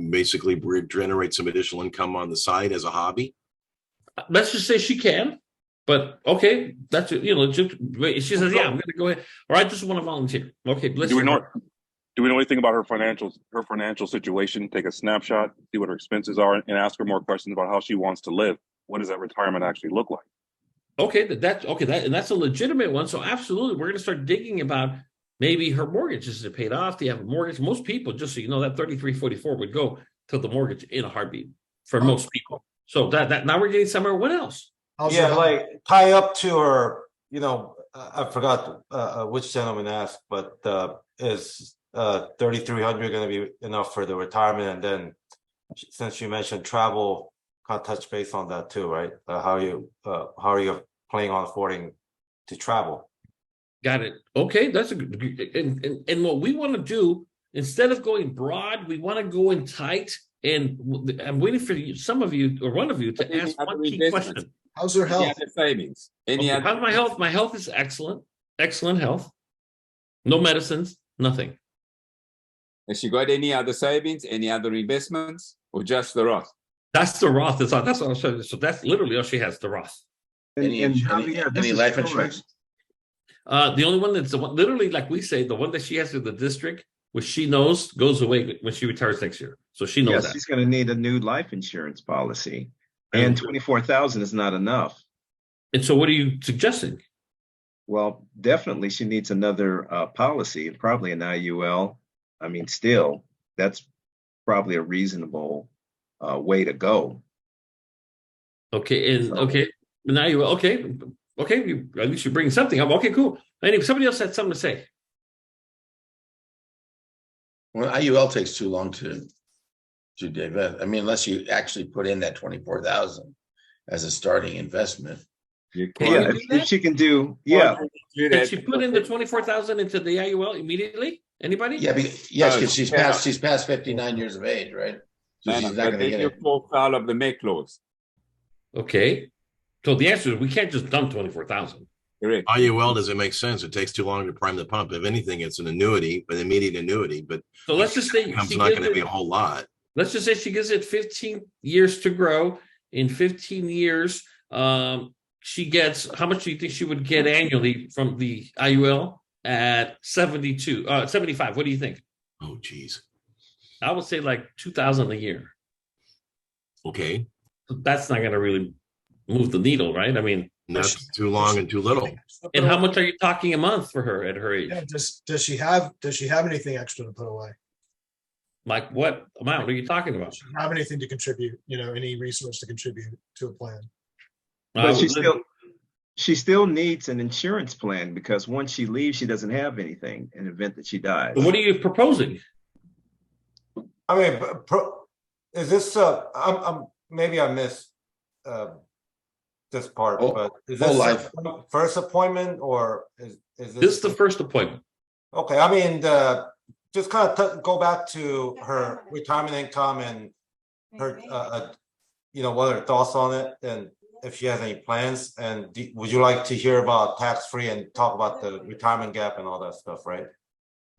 basically generate some additional income on the side as a hobby? Let's just say she can, but okay, that's it. She says, "Yeah, I'm going to go ahead," or "I just want to volunteer." Okay, Do we know anything about her financial situation? Take a snapshot, see what her expenses are, and ask her more questions about how she wants to live. What does that retirement actually look like? Okay, that's a legitimate one. So absolutely, we're going to start digging about maybe her mortgage. Is it paid off? Do you have a mortgage? Most people, just so you know, that 33.44 would go to the mortgage in a heartbeat for most people. So that now we're getting somewhere. What else? Like tie up to her. I forgot which gentleman asked, but is 3,300 going to be enough for the retirement? And then, since you mentioned travel, kind of touch base on that too, right? How are you planning on affording to travel? Got it. Okay, that's a good. And what we want to do, instead of going broad, we want to go in tight. And I'm waiting for some of you or one of you to ask one key question. How's her health? Any other savings? How's my health? My health is excellent. Excellent health. No medicines. Nothing. Has she got any other savings? Any other investments? Or just the Roth? That's the Roth. That's what I'm saying. So that's literally all she has, the Roth. Any life insurance? The only one that's literally, like we say, the one that she has in the district, which she knows goes away when she retires next year. So she knows that. She's going to need a new life insurance policy. And 24,000 is not enough. And so what are you suggesting? Well, definitely she needs another policy, probably an IUL. I mean, still, that's probably a reasonable way to go. Okay, and okay, now you okay. Okay, at least you're bringing something up. Okay, cool. Anyway, somebody else had something to say. Well, IUL takes too long to divest. I mean, unless you actually put in that 24,000 as a starting investment. You Can Yeah, you do if that? she can do, yeah, Can she put in the 24,000 into the IUL immediately? Anybody? Yeah, yes, because she's past 59 years of age, right? So she's not but going to then get you it. fall foul of the Met clause. Okay. So the answer is we can't just dump 24,000. Correct. IUL doesn't make sense. It takes too long to prime the pump. If anything, it's an annuity, an immediate annuity, but So let's just say income's she not gives going to be a it, whole lot. let's just say she gives it 15 years to grow. In 15 years, she gets, how much do you think she would get annually from the IUL at 75? What do you think? Oh, geez. I would say like 2,000 a year. Okay. That's not going to really move the needle, right? I mean, And that's too long and too little. and how much are you talking a month for her at her age? Yeah, does she have anything extra to put away? Like what amount are you talking about? Does she have anything to contribute, any resource to contribute to a plan? but she still needs an insurance plan because once she leaves, she doesn't have anything in the event that she dies. What are you proposing? I mean, is this, I'm maybe I missed this part, but is whole this life. first appointment or is This is the first appointment. Okay, I mean, just kind of go back to her retirement income and her, what are her thoughts on it, and if she has any plans, and would you like to hear about tax-free and talk about the retirement gap and all that stuff, right?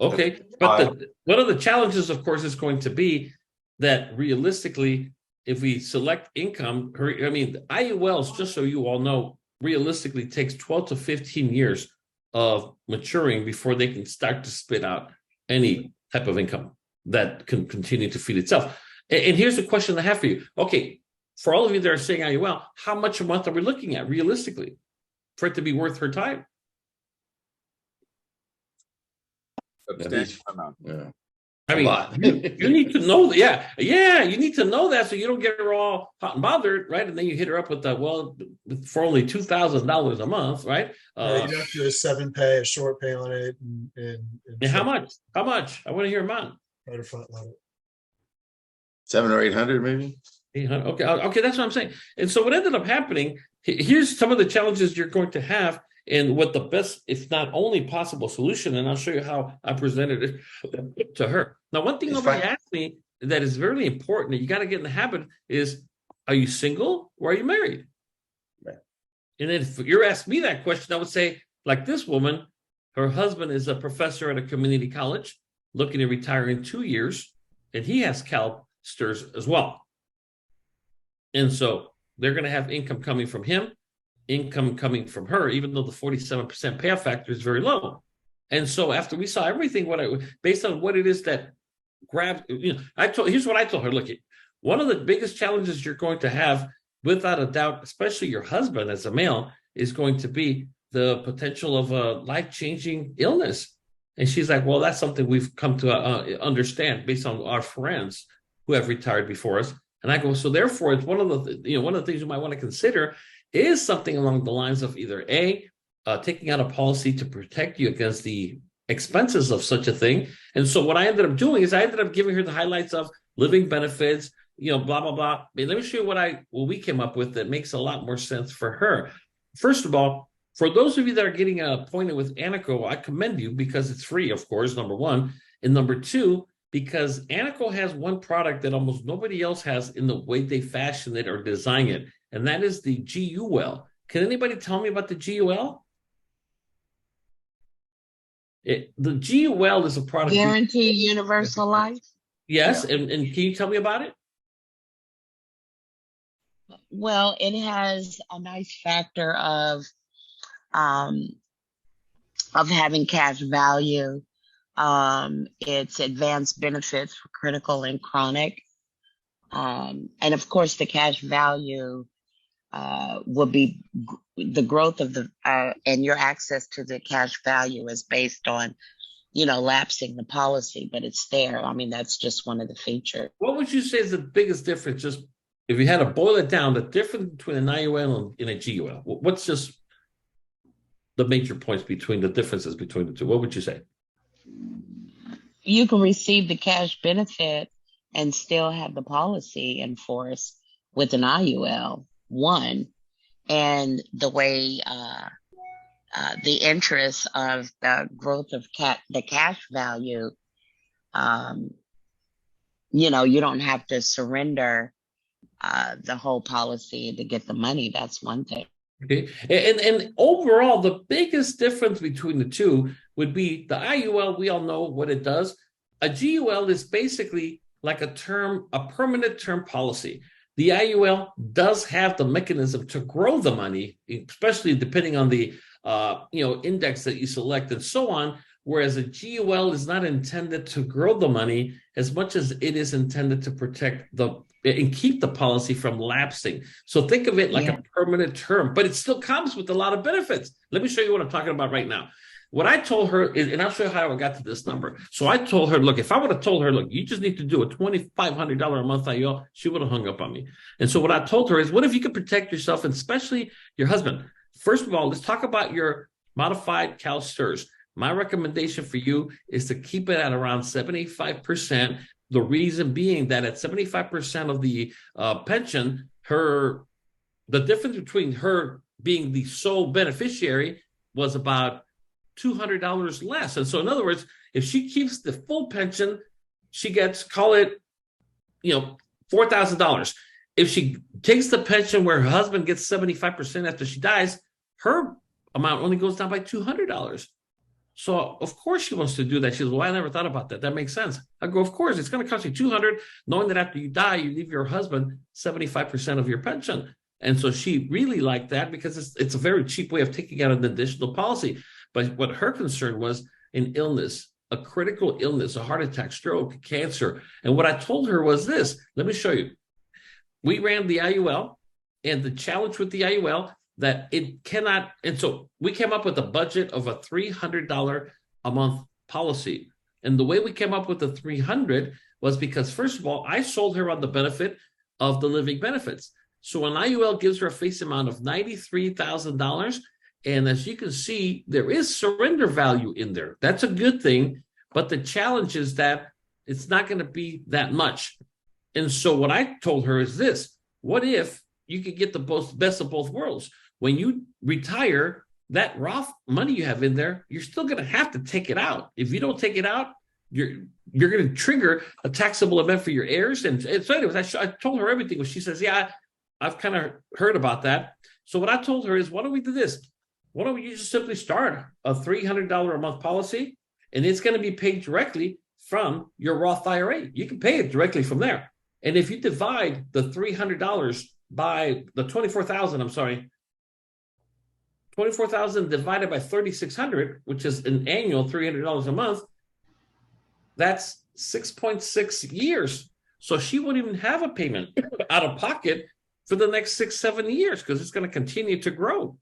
Okay, but one of the challenges, of course, is going to be that realistically, if we select income, the IULs, just so you all know, realistically takes 12 to 15 years of maturing before they can start to spit out any type of income that can continue to feed itself. And here's the question I have for you. Okay, for all of you that are saying IUL, how much a month are we looking at realistically for it to be worth her time? Substantial amount. Yeah. I mean, you need to know that. Yeah, you need to know that so you don't get her all hot and bothered, right? And then you hit her up with for only $2,000 a month, right? Yeah, you have to do a 7-pay, a short pay on it, And how much? How much? I want to hear amount. Try to front load it. 700 or 800, maybe. 800. Okay, that's what I'm saying. And so what ended up happening, here's some of the challenges you're going to have and what the best, if not only possible solution, and I'll show you how I presented it to her. Now, one thing nobody asked me that is very important, that you got to get in the habit is, are you single or are you married? Right. And then if you're asking me that question, I would say, like this woman, her husband is a professor at a community college, looking to retire in 2 years, and he has CalSTRS as well. And so they're going to have income coming from him, income coming from her, even though the 47% payoff factor is very low. And so after we saw everything, based on what it is that grabbed, here's what I told her. Look, one of the biggest challenges you're going to have, without a doubt, especially your husband as a male, is going to be the potential of a life-changing illness. And she's like, well, that's something we've come to understand based on our friends who have retired before us. And I go, so therefore, it's one of the things you might want to consider is something along the lines of either taking out a policy to protect you against the expenses of such a thing. And so what I ended up doing is I ended up giving her the highlights of living benefits, blah, blah, blah. I mean, let me show you what we came up with that makes a lot more sense for her. First of all, for those of you that are getting appointed with Anaco, I commend you because it's free, of course, number one. And number two, because Anaco has one product that almost nobody else has in the way they fashion it or design it, and that is the GUL. Can anybody tell me about the GUL? The GUL is a product. Guaranteed Universal Life? Yes, and can you tell me about it? Well, it has a nice factor of having cash value. It's advanced benefits for critical and chronic. And of course, the cash value will be the growth of and your access to the cash value is based on, lapsing the policy, but it's there. I mean, that's just one of the features. What would you say is the biggest difference? Just if you had to boil it down, the difference between an IUL and a GUL, what's just the major points between the differences between the two. What would you say? You can receive the cash benefit and still have the policy in force with an IUL, one, and the way the interest of the growth of the cash value, you don't have to surrender the whole policy to get the money. That's one thing. Okay, and overall, the biggest difference between the two would be the IUL. We all know what it does. A GUL is basically like a permanent term policy. The IUL does have the mechanism to grow the money, especially depending on the index that you select and so on. Whereas a GUL is not intended to grow the money as much as it is intended to protect and keep the policy from lapsing. So think of it like a permanent term, but it still comes with a lot of benefits. Let me show you what I'm talking about right now. What I told her is, and I'll show you how I got to this number. So I told her, look, if I would have told her, look, you just need to do a $2,500 a month IUL, she would have hung up on me. And so what I told her is, what if you could protect yourself, and especially your husband? First of all, let's talk about your modified CalSTRS. My recommendation for you is to keep it at around 75%. The reason being that at 75% of the pension, the difference between her being the sole beneficiary was about $200 less. And so in other words, if she keeps the full pension, she gets, call it, $4,000. If she takes the pension where her husband gets 75% after she dies, her amount only goes down by $200. So of course she wants to do that. She says, well, I never thought about that. That makes sense. I go, of course, it's going to cost you $200, knowing that after you die, you leave your husband 75% of your pension. And so she really liked that because it's a very cheap way of taking out an additional policy. But what her concern was an illness, a critical illness, a heart attack, stroke, cancer. And what I told her was this. Let me show you. We ran the IUL, and the challenge with the IUL that it cannot, and so we came up with a budget of a $300 a month policy. And the way we came up with the 300 was because, first of all, I sold her on the benefit of the living benefits. So an IUL gives her a face amount of $93,000. And as you can see, there is surrender value in there. That's a good thing. But the challenge is that it's not going to be that much. And so what I told her is this: what if you could get the best of both worlds? When you retire, that Roth money you have in there, you're still going to have to take it out. If you don't take it out, you're going to trigger a taxable event for your heirs. And so anyways, I told her everything. She says, yeah, I've kind of heard about that. So what I told her is, why don't we do this? Why don't we just simply start a $300 a month policy, and it's going to be paid directly from your Roth IRA. You can pay it directly from there. And if you divide the $300 by the 24,000 divided by 3,600, which is an annual $300 a month, that's 6.6 years. So she wouldn't even have a payment out of pocket for the next 6-7 years because it's going to continue to grow.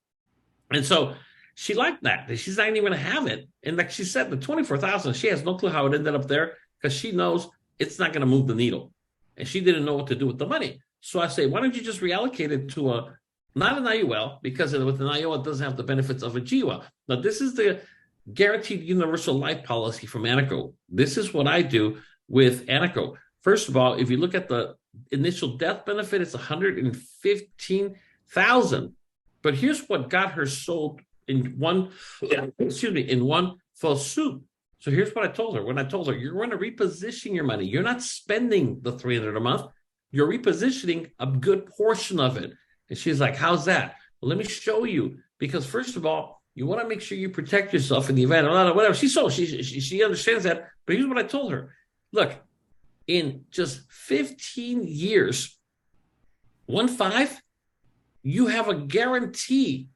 And so she liked that. She's not even going to have it. And like she said, the 24,000, she has no clue how it ended up there because she knows it's not going to move the needle. And she didn't know what to do with the money. So I say, why don't you just reallocate it to not an IUL, because with an IUL, it doesn't have the benefits of a GUL. Now, this is the guaranteed universal life policy from Anaco. This is what I do with Anaco. First of all, if you look at the initial death benefit, it's $115,000. But here's what got her sold in one fell swoop. So here's what I told her. When I told her, you're going to reposition your money. You're not spending the $300 a month. You're repositioning a good portion of it. And she's like, how's that? Well, let me show you. Because first of all, you want to make sure you protect yourself in the event of whatever. She understands that. But here's what I told her. Look, in just 15 years, 15, you have a guarantee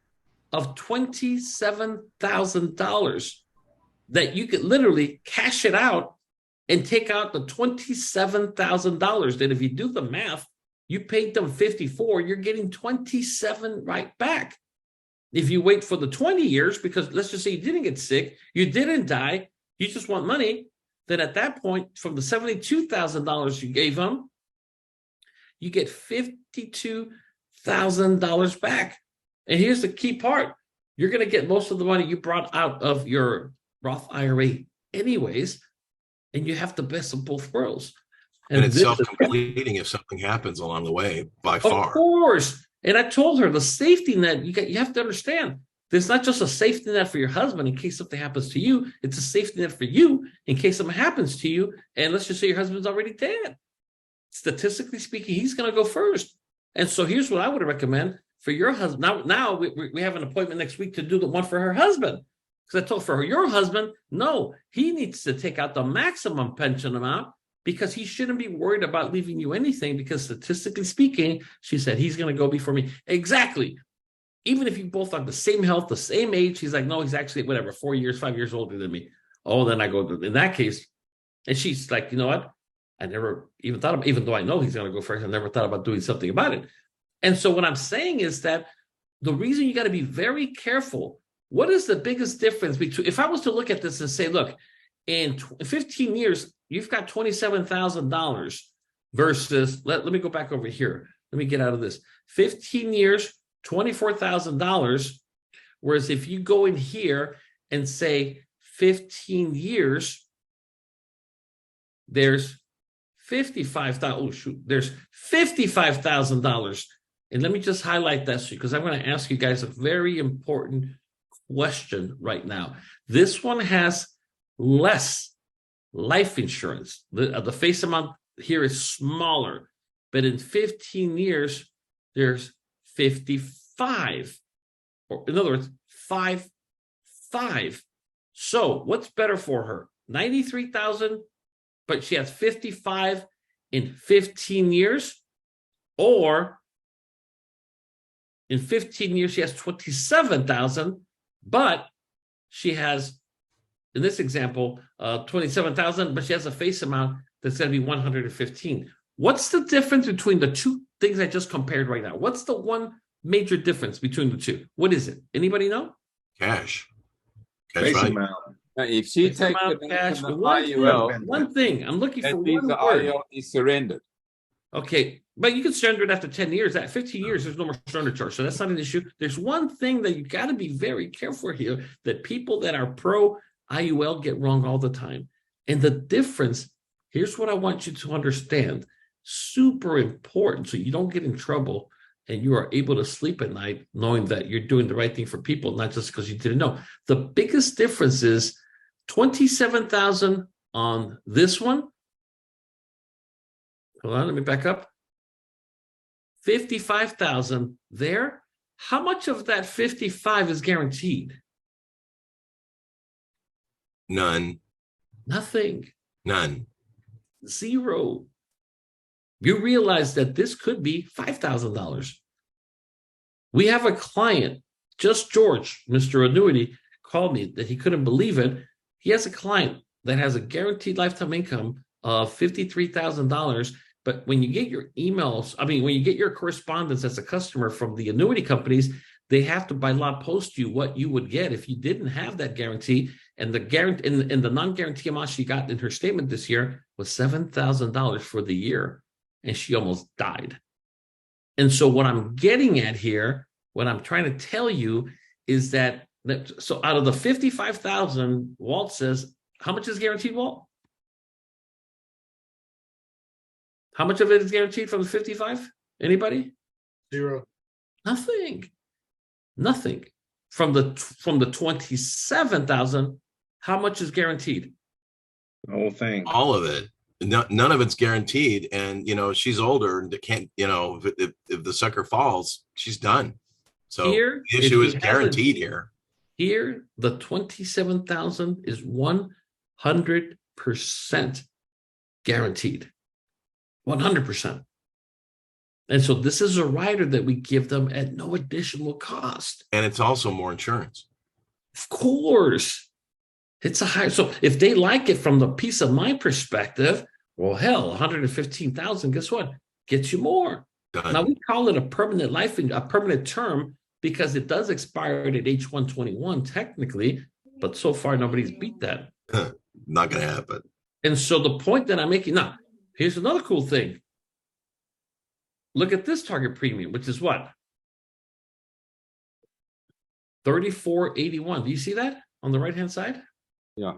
of $27,000 that you could literally cash it out and take out the $27,000. That if you do the math, you paid them 54, you're getting 27 right back. If you wait for the 20 years, because let's just say you didn't get sick, you didn't die, you just want money, then at that point, from the $72,000 you gave them, you get $52,000 back. And here's the key part. you're going to get most of the money you brought out of your Roth IRA anyways, and you have the best of both worlds. And it's this is- self-completing if something happens along the way, by Of far. course. And I told her the safety net, you have to understand, there's not just a safety net for your husband in case something happens to you. It's a safety net for you in case something happens to you. And let's just say your husband's already dead. Statistically speaking, he's going to go first. And so here's what I would recommend for your husband. Now we have an appointment next week to do the one for her husband. Because I told for your husband, no, he needs to take out the maximum pension amount because he shouldn't be worried about leaving you anything because statistically speaking, she said, he's going to go before me. Exactly. Even if you both have the same health, the same age, he's like, no, he's actually, whatever, 4 years, 5 years older than me. Oh, then I go to, in that case, and she's like, you know what? I never even thought of, even though I know he's going to go first, I never thought about doing something about it. And so what I'm saying is that the reason you got to be very careful, what is the biggest difference between, if I was to look at this and say, look, in 15 years, you've got $27,000 versus, let me go back over here. Let me get out of this. 15 years, $24,000. Whereas if you go in here and say 15 years, there's $55,000. Oh, shoot, there's $55,000. And let me just highlight that because I'm going to ask you guys a very important question right now. This one has less life insurance. The face amount here is smaller, but in 15 years, there's 55, or in other words, 5. So what's better for her? 93,000, but she has 55 in 15 years, or in 15 years, she has 27,000, but she has, in this example, 27,000, but she has a face amount that's going to be 115. What's the difference between the two things I just compared right now? What's the one major difference between the two? What is it? Anybody know? Cash. Face Cash value. amount. Now, if she Face takes amount, the cash, from the one IUL, one thing. I'm looking that for means one the word. IUL is surrendered. Okay, but you can surrender it after 10 years. At 15 years, there's no more surrender charge. So that's not an issue. There's one thing that you got to be very careful here that people that are pro IUL get wrong all the time. And the difference, here's what I want you to understand. Super important so you don't get in trouble and you are able to sleep at night knowing that you're doing the right thing for people, not just because you didn't know. The biggest difference is 27,000 on this one. Hold on, let me back up. 55,000 there. How much of that 55 is guaranteed? None. Nothing. None. Zero. You realize that this could be $5,000. We have a client, just George, Mr. Annuity, called me that he couldn't believe it. He has a client that has a guaranteed lifetime income of $53,000. But when you get your emails, when you get your correspondence as a customer from the annuity companies, they have to by law post you what you would get if you didn't have that guarantee. And the guarantee and the non-guarantee amount she got in her statement this year was $7,000 for the year, and she almost died. And so what I'm getting at here, what I'm trying to tell you is that so out of the 55,000, Walt says, how much is guaranteed, Walt? How much of it is guaranteed from the 55? Anybody? Zero. Nothing. Nothing. From the 27,000, how much is guaranteed? The whole thing. All of it. None of it's guaranteed. And, she's older and can't, if the sucker falls, she's done. So Here, the issue is guaranteed here. Here, the 27,000 is 100% guaranteed. 100%. And so this is a rider that we give them at no additional cost. And it's also more insurance. Of course. It's a higher. So if they like it from the peace of mind perspective, well, hell, 115,000, guess what? Gets you more. Done. Now we call it a permanent a permanent term because it does expire at age 121 technically, but so far nobody's beat that. Not going to happen. And so the point that I'm making now, here's another cool thing. Look at this target premium, which is what? $34.81. Do you see that on the right-hand side? Yeah.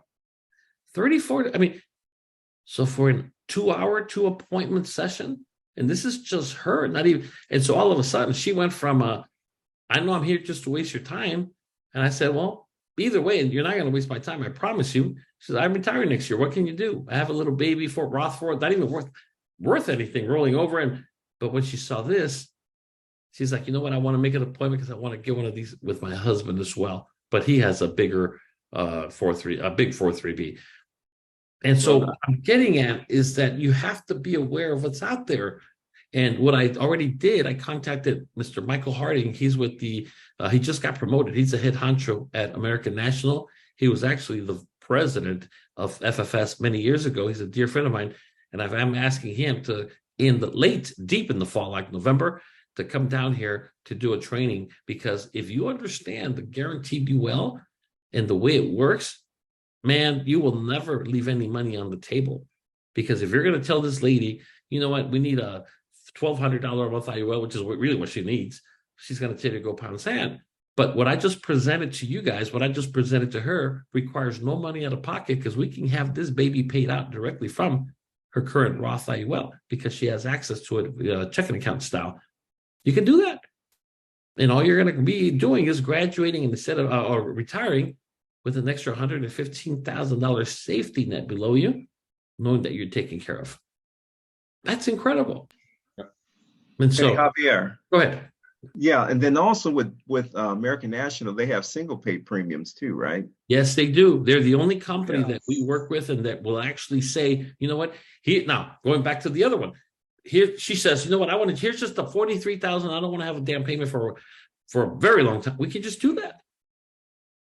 34. I mean, so for a 2-hour, 2-appointment session, and this is just her, not even. And so all of a sudden, she went from I know I'm here just to waste your time. And I said, well, either way, you're not going to waste my time. I promise you. She said, I'm retiring next year. What can you do? I have a little baby for Roth for it, not even worth anything, rolling over. But when she saw this, she's like, you know what? I want to make an appointment because I want to get one of these with my husband as well. But he has a bigger big 403B. And so what I'm getting at is that you have to be aware of what's out there. And what I already did, I contacted Mr. Michael Harding. He's with he just got promoted. He's a head honcho at American National. He was actually the president of FFS many years ago. He's a dear friend of mine. And I'm asking him to, deep in the fall, like November, to come down here to do a training. Because if you understand the guaranteed UL and the way it works, man, you will never leave any money on the table. Because if you're going to tell this lady, you know what, we need a $1,200 a month IUL, which is really what she needs, she's going to tell you to go pound sand. But what I just presented to you guys, what I just presented to her, requires no money out of pocket, because we can have this baby paid out directly from her current Roth IUL because she has access to it checking account style. You can do that. And all you're going to be doing is graduating instead of or retiring with an extra $115,000 safety net below you, knowing that you're taken care of. That's incredible. Yep. And so, Hey, Javier. Go ahead. Yeah, and then also with American National, they have single pay premiums too, right? Yes, they do. They're the only company that we work with and that will actually say, you know what? Now, going back to the other one, here she says, you know what? Here's just the $43,000. I don't want to have a damn payment for a very long time. We can just do that.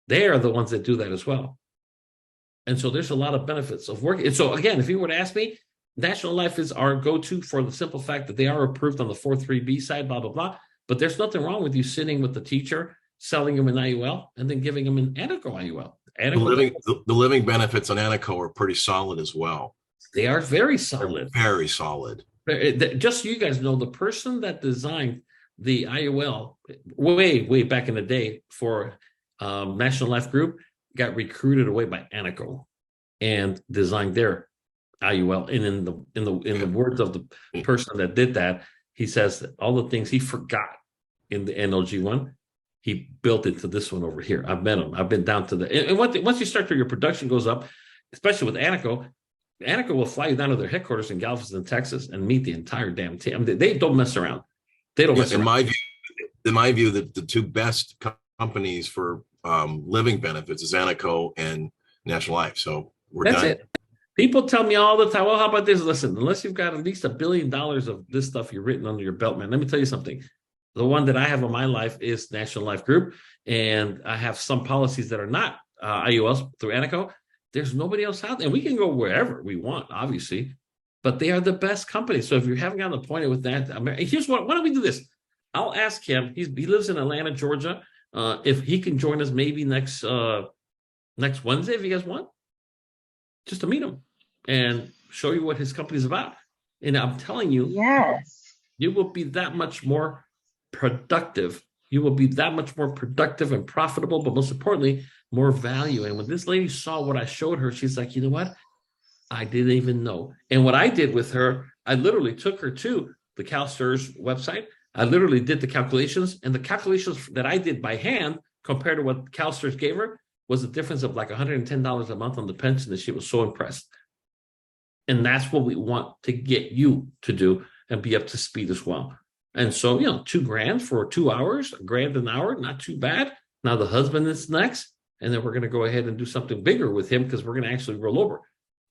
They are the ones that do that as well. And so there's a lot of benefits of working. And so again, if you were to ask me, National Life is our go-to for the simple fact that they are approved on the 403B side, blah, blah, blah. But there's nothing wrong with you sitting with the teacher, selling them an IUL, and then giving them an Aneco IUL. The living benefits on Aneco are pretty solid as well. They are very solid. They're very solid. Just so you guys know, the person that designed the IUL way back in the day for National Life Group got recruited away by Aneco and designed their IUL. And in the words of the person that did that, he says that all the things he forgot in the NLG one, he built into this one over here. I've met him. I've been down to and once you start to, your production goes up, especially with Aneco. Aneco will fly you down to their headquarters in Galveston, Texas, and meet the entire damn team. I mean, they don't mess around. They don't mess around. In my view, the two best companies for living benefits is Aneco and National Life. So that's done. It. People tell me all the time, well, how about this? Listen, unless you've got at least $1 billion of this stuff you've written under your belt, man, let me tell you something. The one that I have in my life is National Life Group, and I have some policies that are not IULs through Aneco. There's nobody else out there. And we can go wherever we want, obviously, but they are the best company. So if you haven't gotten appointed with that, here's what, why don't we do this? I'll ask him. He lives in Atlanta, Georgia. If he can join us maybe next Wednesday, if you guys want, just to meet him and show you what his company's about. And I'm telling you, yes, you will be that much more productive. You will be that much more productive and profitable, but most importantly, more value. And when this lady saw what I showed her, she's like, you know what? I didn't even know. And what I did with her, I literally took her to the CalSTRS website. I literally did the calculations, and the calculations that I did by hand compared to what CalSTRS gave her was a difference of like $110 a month on the pension, that she was so impressed. And that's what we want to get you to do and be up to speed as well. And so, $2,000 for 2 hours, $1,000 an hour, not too bad. Now the husband is next, and then we're going to go ahead and do something bigger with him because we're going to actually roll over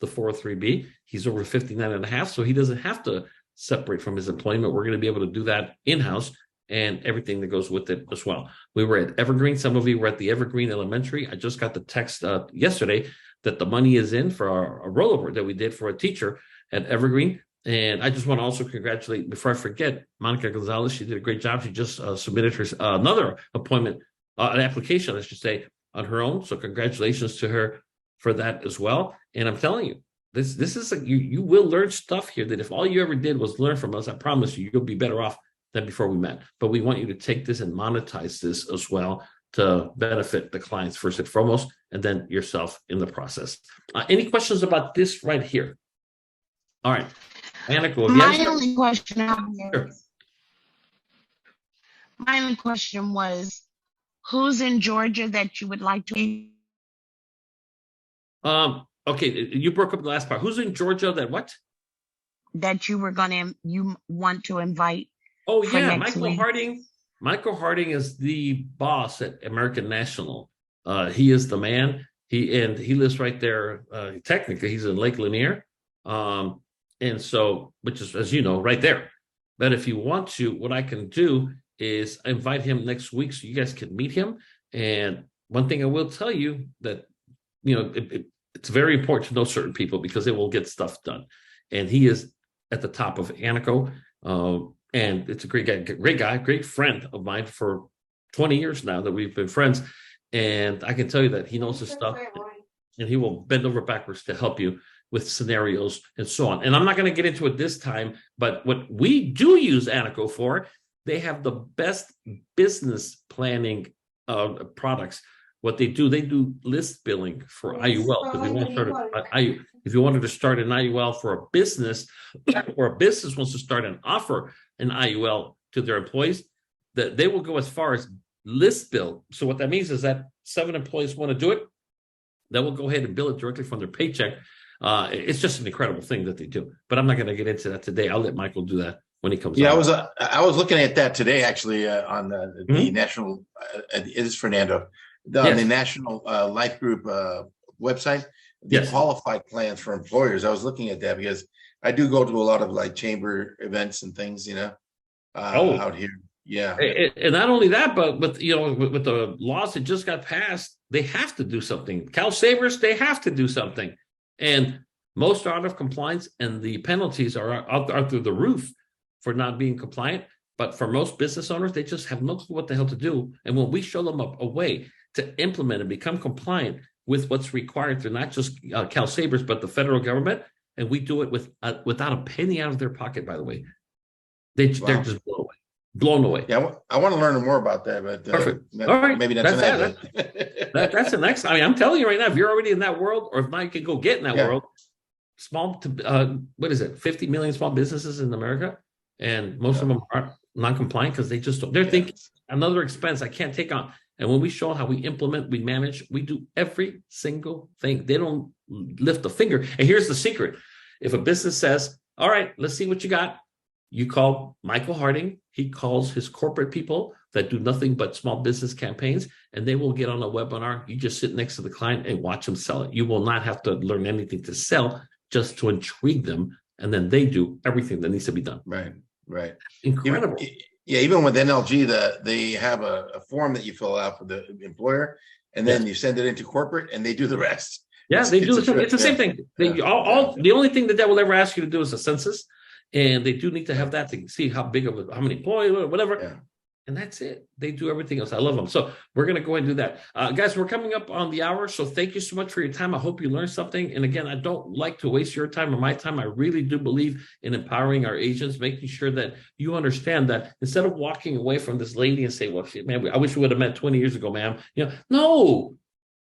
the 403B. He's over 59 and a half, so he doesn't have to separate from his employment. We're going to be able to do that in-house and everything that goes with it as well. We were at Evergreen. Some of you were at the Evergreen Elementary. I just got the text yesterday that the money is in for our rollover that we did for a teacher at Evergreen. And I just want to also congratulate, before I forget, Monica Gonzalez. She did a great job. She just submitted her another appointment, an application, I should say, on her own. So congratulations to her for that as well. And I'm telling you, this is like you will learn stuff here that if all you ever did was learn from us, I promise you, you'll be better off than before we met. But we want you to take this and monetize this as well to benefit the clients first and foremost, and then yourself in the process. Any questions about this right here? All right, Annika, My only question Sure. my only question was, who's in Georgia that you would like to? Okay, you broke up the last part. Who's in Georgia that what? That you want to invite? Oh for yeah, next Michael week? Harding. Michael Harding is the boss at American National. He is the man. He lives right there. Technically, he's in Lake Lanier, and so, which is, as you know, right there. But if you want to, what I can do is invite him next week so you guys can meet him. And one thing I will tell you that, you know, it's very important to know certain people because they will get stuff done. And he is at the top of Anaco. And it's a great guy, great friend of mine for 20 years now that we've been friends. And I can tell you that he knows his stuff and he will bend over backwards to help you with scenarios and so on. And I'm not going to get into it this time, but what we do use Anaco for, they have the best business planning products. What they do list billing for IUL. If you wanted to start an IUL for a business, or a business wants to start and offer an IUL to their employees, that they will go as far as list bill. So what that means is that 7 employees want to do it, they will go ahead and bill it directly from their paycheck. It's just an incredible thing that they do. But I'm not going to get into that today. I'll let Michael do that when he comes. Yeah, on. I was looking at that today actually on the national. It is Fernando. On the National Life Group website, the qualified plans for employers. I was looking at that because I do go to a lot of like chamber events and things, you know, out here. Yeah. And not only that, but with the laws that just got passed, they have to do something. Cal Savers, they have to do something. And most are out of compliance, and the penalties are through the roof for not being compliant. But for most business owners, they just have no clue what the hell to do. And when we show them a way to implement and become compliant with what's required through not just Cal Savers, but the federal government, and we do it without a penny out of their pocket, by the way, they're just blown away. Yeah, I want to learn more about that, but perfect. All right, maybe that's that's the next. I mean, I'm telling you right now, if you're already in that world, or if not, you can go get in that world. What is it? 50 million small businesses in America, and most of them are non-compliant because they just don't. They're thinking another expense I can't take on. And when we show how we implement, we manage, we do every single thing. They don't lift a finger. And here's the secret: if a business says, "All right, let's see what you got," you call Michael Harding. He calls his corporate people that do nothing but small business campaigns, and they will get on a webinar. You just sit next to the client and watch them sell it. You will not have to learn anything to sell, just to intrigue them, and then they do everything that needs to be done. Right. Incredible. Even with NLG, they have a form that you fill out for the employer, and then you send it into corporate, and they do the rest. Yeah, they do. It's the same thing. The only thing that will ever ask you to do is a census. And they do need to have that to see how big of how many employees, whatever. Yeah. And that's it. They do everything else. I love them. So we're going to go ahead and do that. Guys, we're coming up on the hour. So thank you so much for your time. I hope you learned something. And again, I don't like to waste your time or my time. I really do believe in empowering our agents, making sure that you understand that instead of walking away from this lady and say, well, shit, man, I wish we would have met 20 years ago, ma'am. No,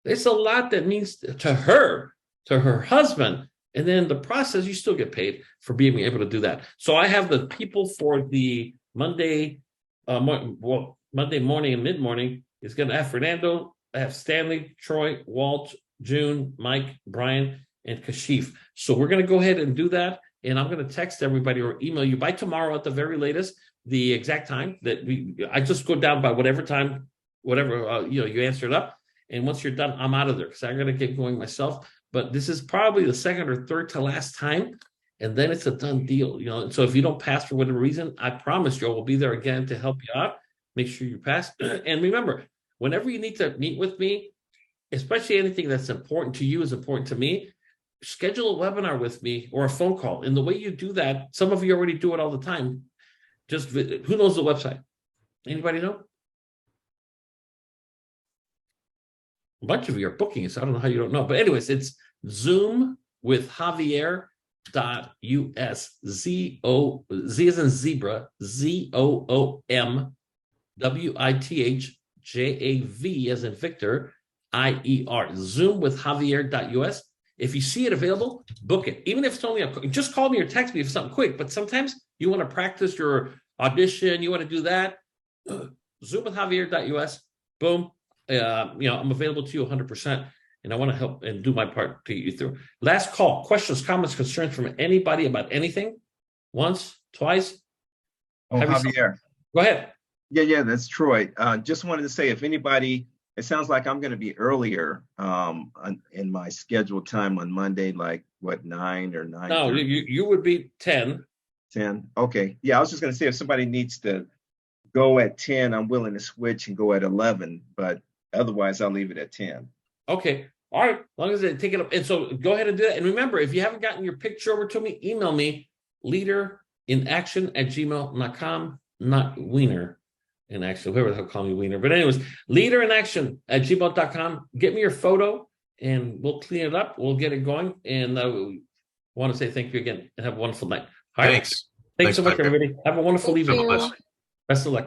it's a lot that means to her husband. And then the process, you still get paid for being able to do that. So I have the people for the Monday morning and mid-morning is going to have Fernando, I have Stanley, Troy, Walt, June, Mike, Brian, and Kashif. So we're going to go ahead and do that. And I'm going to text everybody or email you by tomorrow at the very latest, the exact time that I just go down by whatever time, you answer it up. And once you're done, I'm out of there because I'm going to get going myself. But this is probably the second or third to last time, and then it's a done deal. So if you don't pass for whatever reason, I promise you I will be there again to help you out. Make sure you pass. And remember, whenever you need to meet with me, especially anything that's important to you is important to me, schedule a webinar with me or a phone call. And the way you do that, some of you already do it all the time. Just who knows the website? Anybody know? A bunch of you are booking it, so I don't know how you don't know. But anyways, it's Zoom with Javier.us. Z as in zebra, ZOOM WITH JAV as in Victor, IER, Zoom with Javier.us. If you see it available, book it. Even if it's only just call me or text me if it's something quick. But sometimes you want to practice your audition, you want to do that. Zoom with Javier.us. Boom. I'm available to you 100%, and I want to help and do my part to get you through. Last call. Questions, comments, concerns from anybody about anything? Once, twice? Oh, Javier. Go ahead. Yeah, that's Troy. Just wanted to say, if anybody, it sounds like I'm going to be earlier in my scheduled time on Monday, like what, 9 or 9? No, you would be 10. 10. Okay. Yeah, I was just going to say, if somebody needs to go at 10, I'm willing to switch and go at 11, but otherwise I'll leave it at 10. Okay. All right. As long as they take it up. And so go ahead and do that. And remember, if you haven't gotten your picture over to me, email me, leaderinAction@gmail.com, not Wiener in action, whoever the hell call me Wiener. But anyways, leaderinAction@gmail.com. Get me your photo and we'll clean it up. We'll get it going. And I want to say thank you again and have a wonderful night. All right. Thanks. Thanks so much, Javier. everybody. Have a wonderful evening. God bless. Best of luck.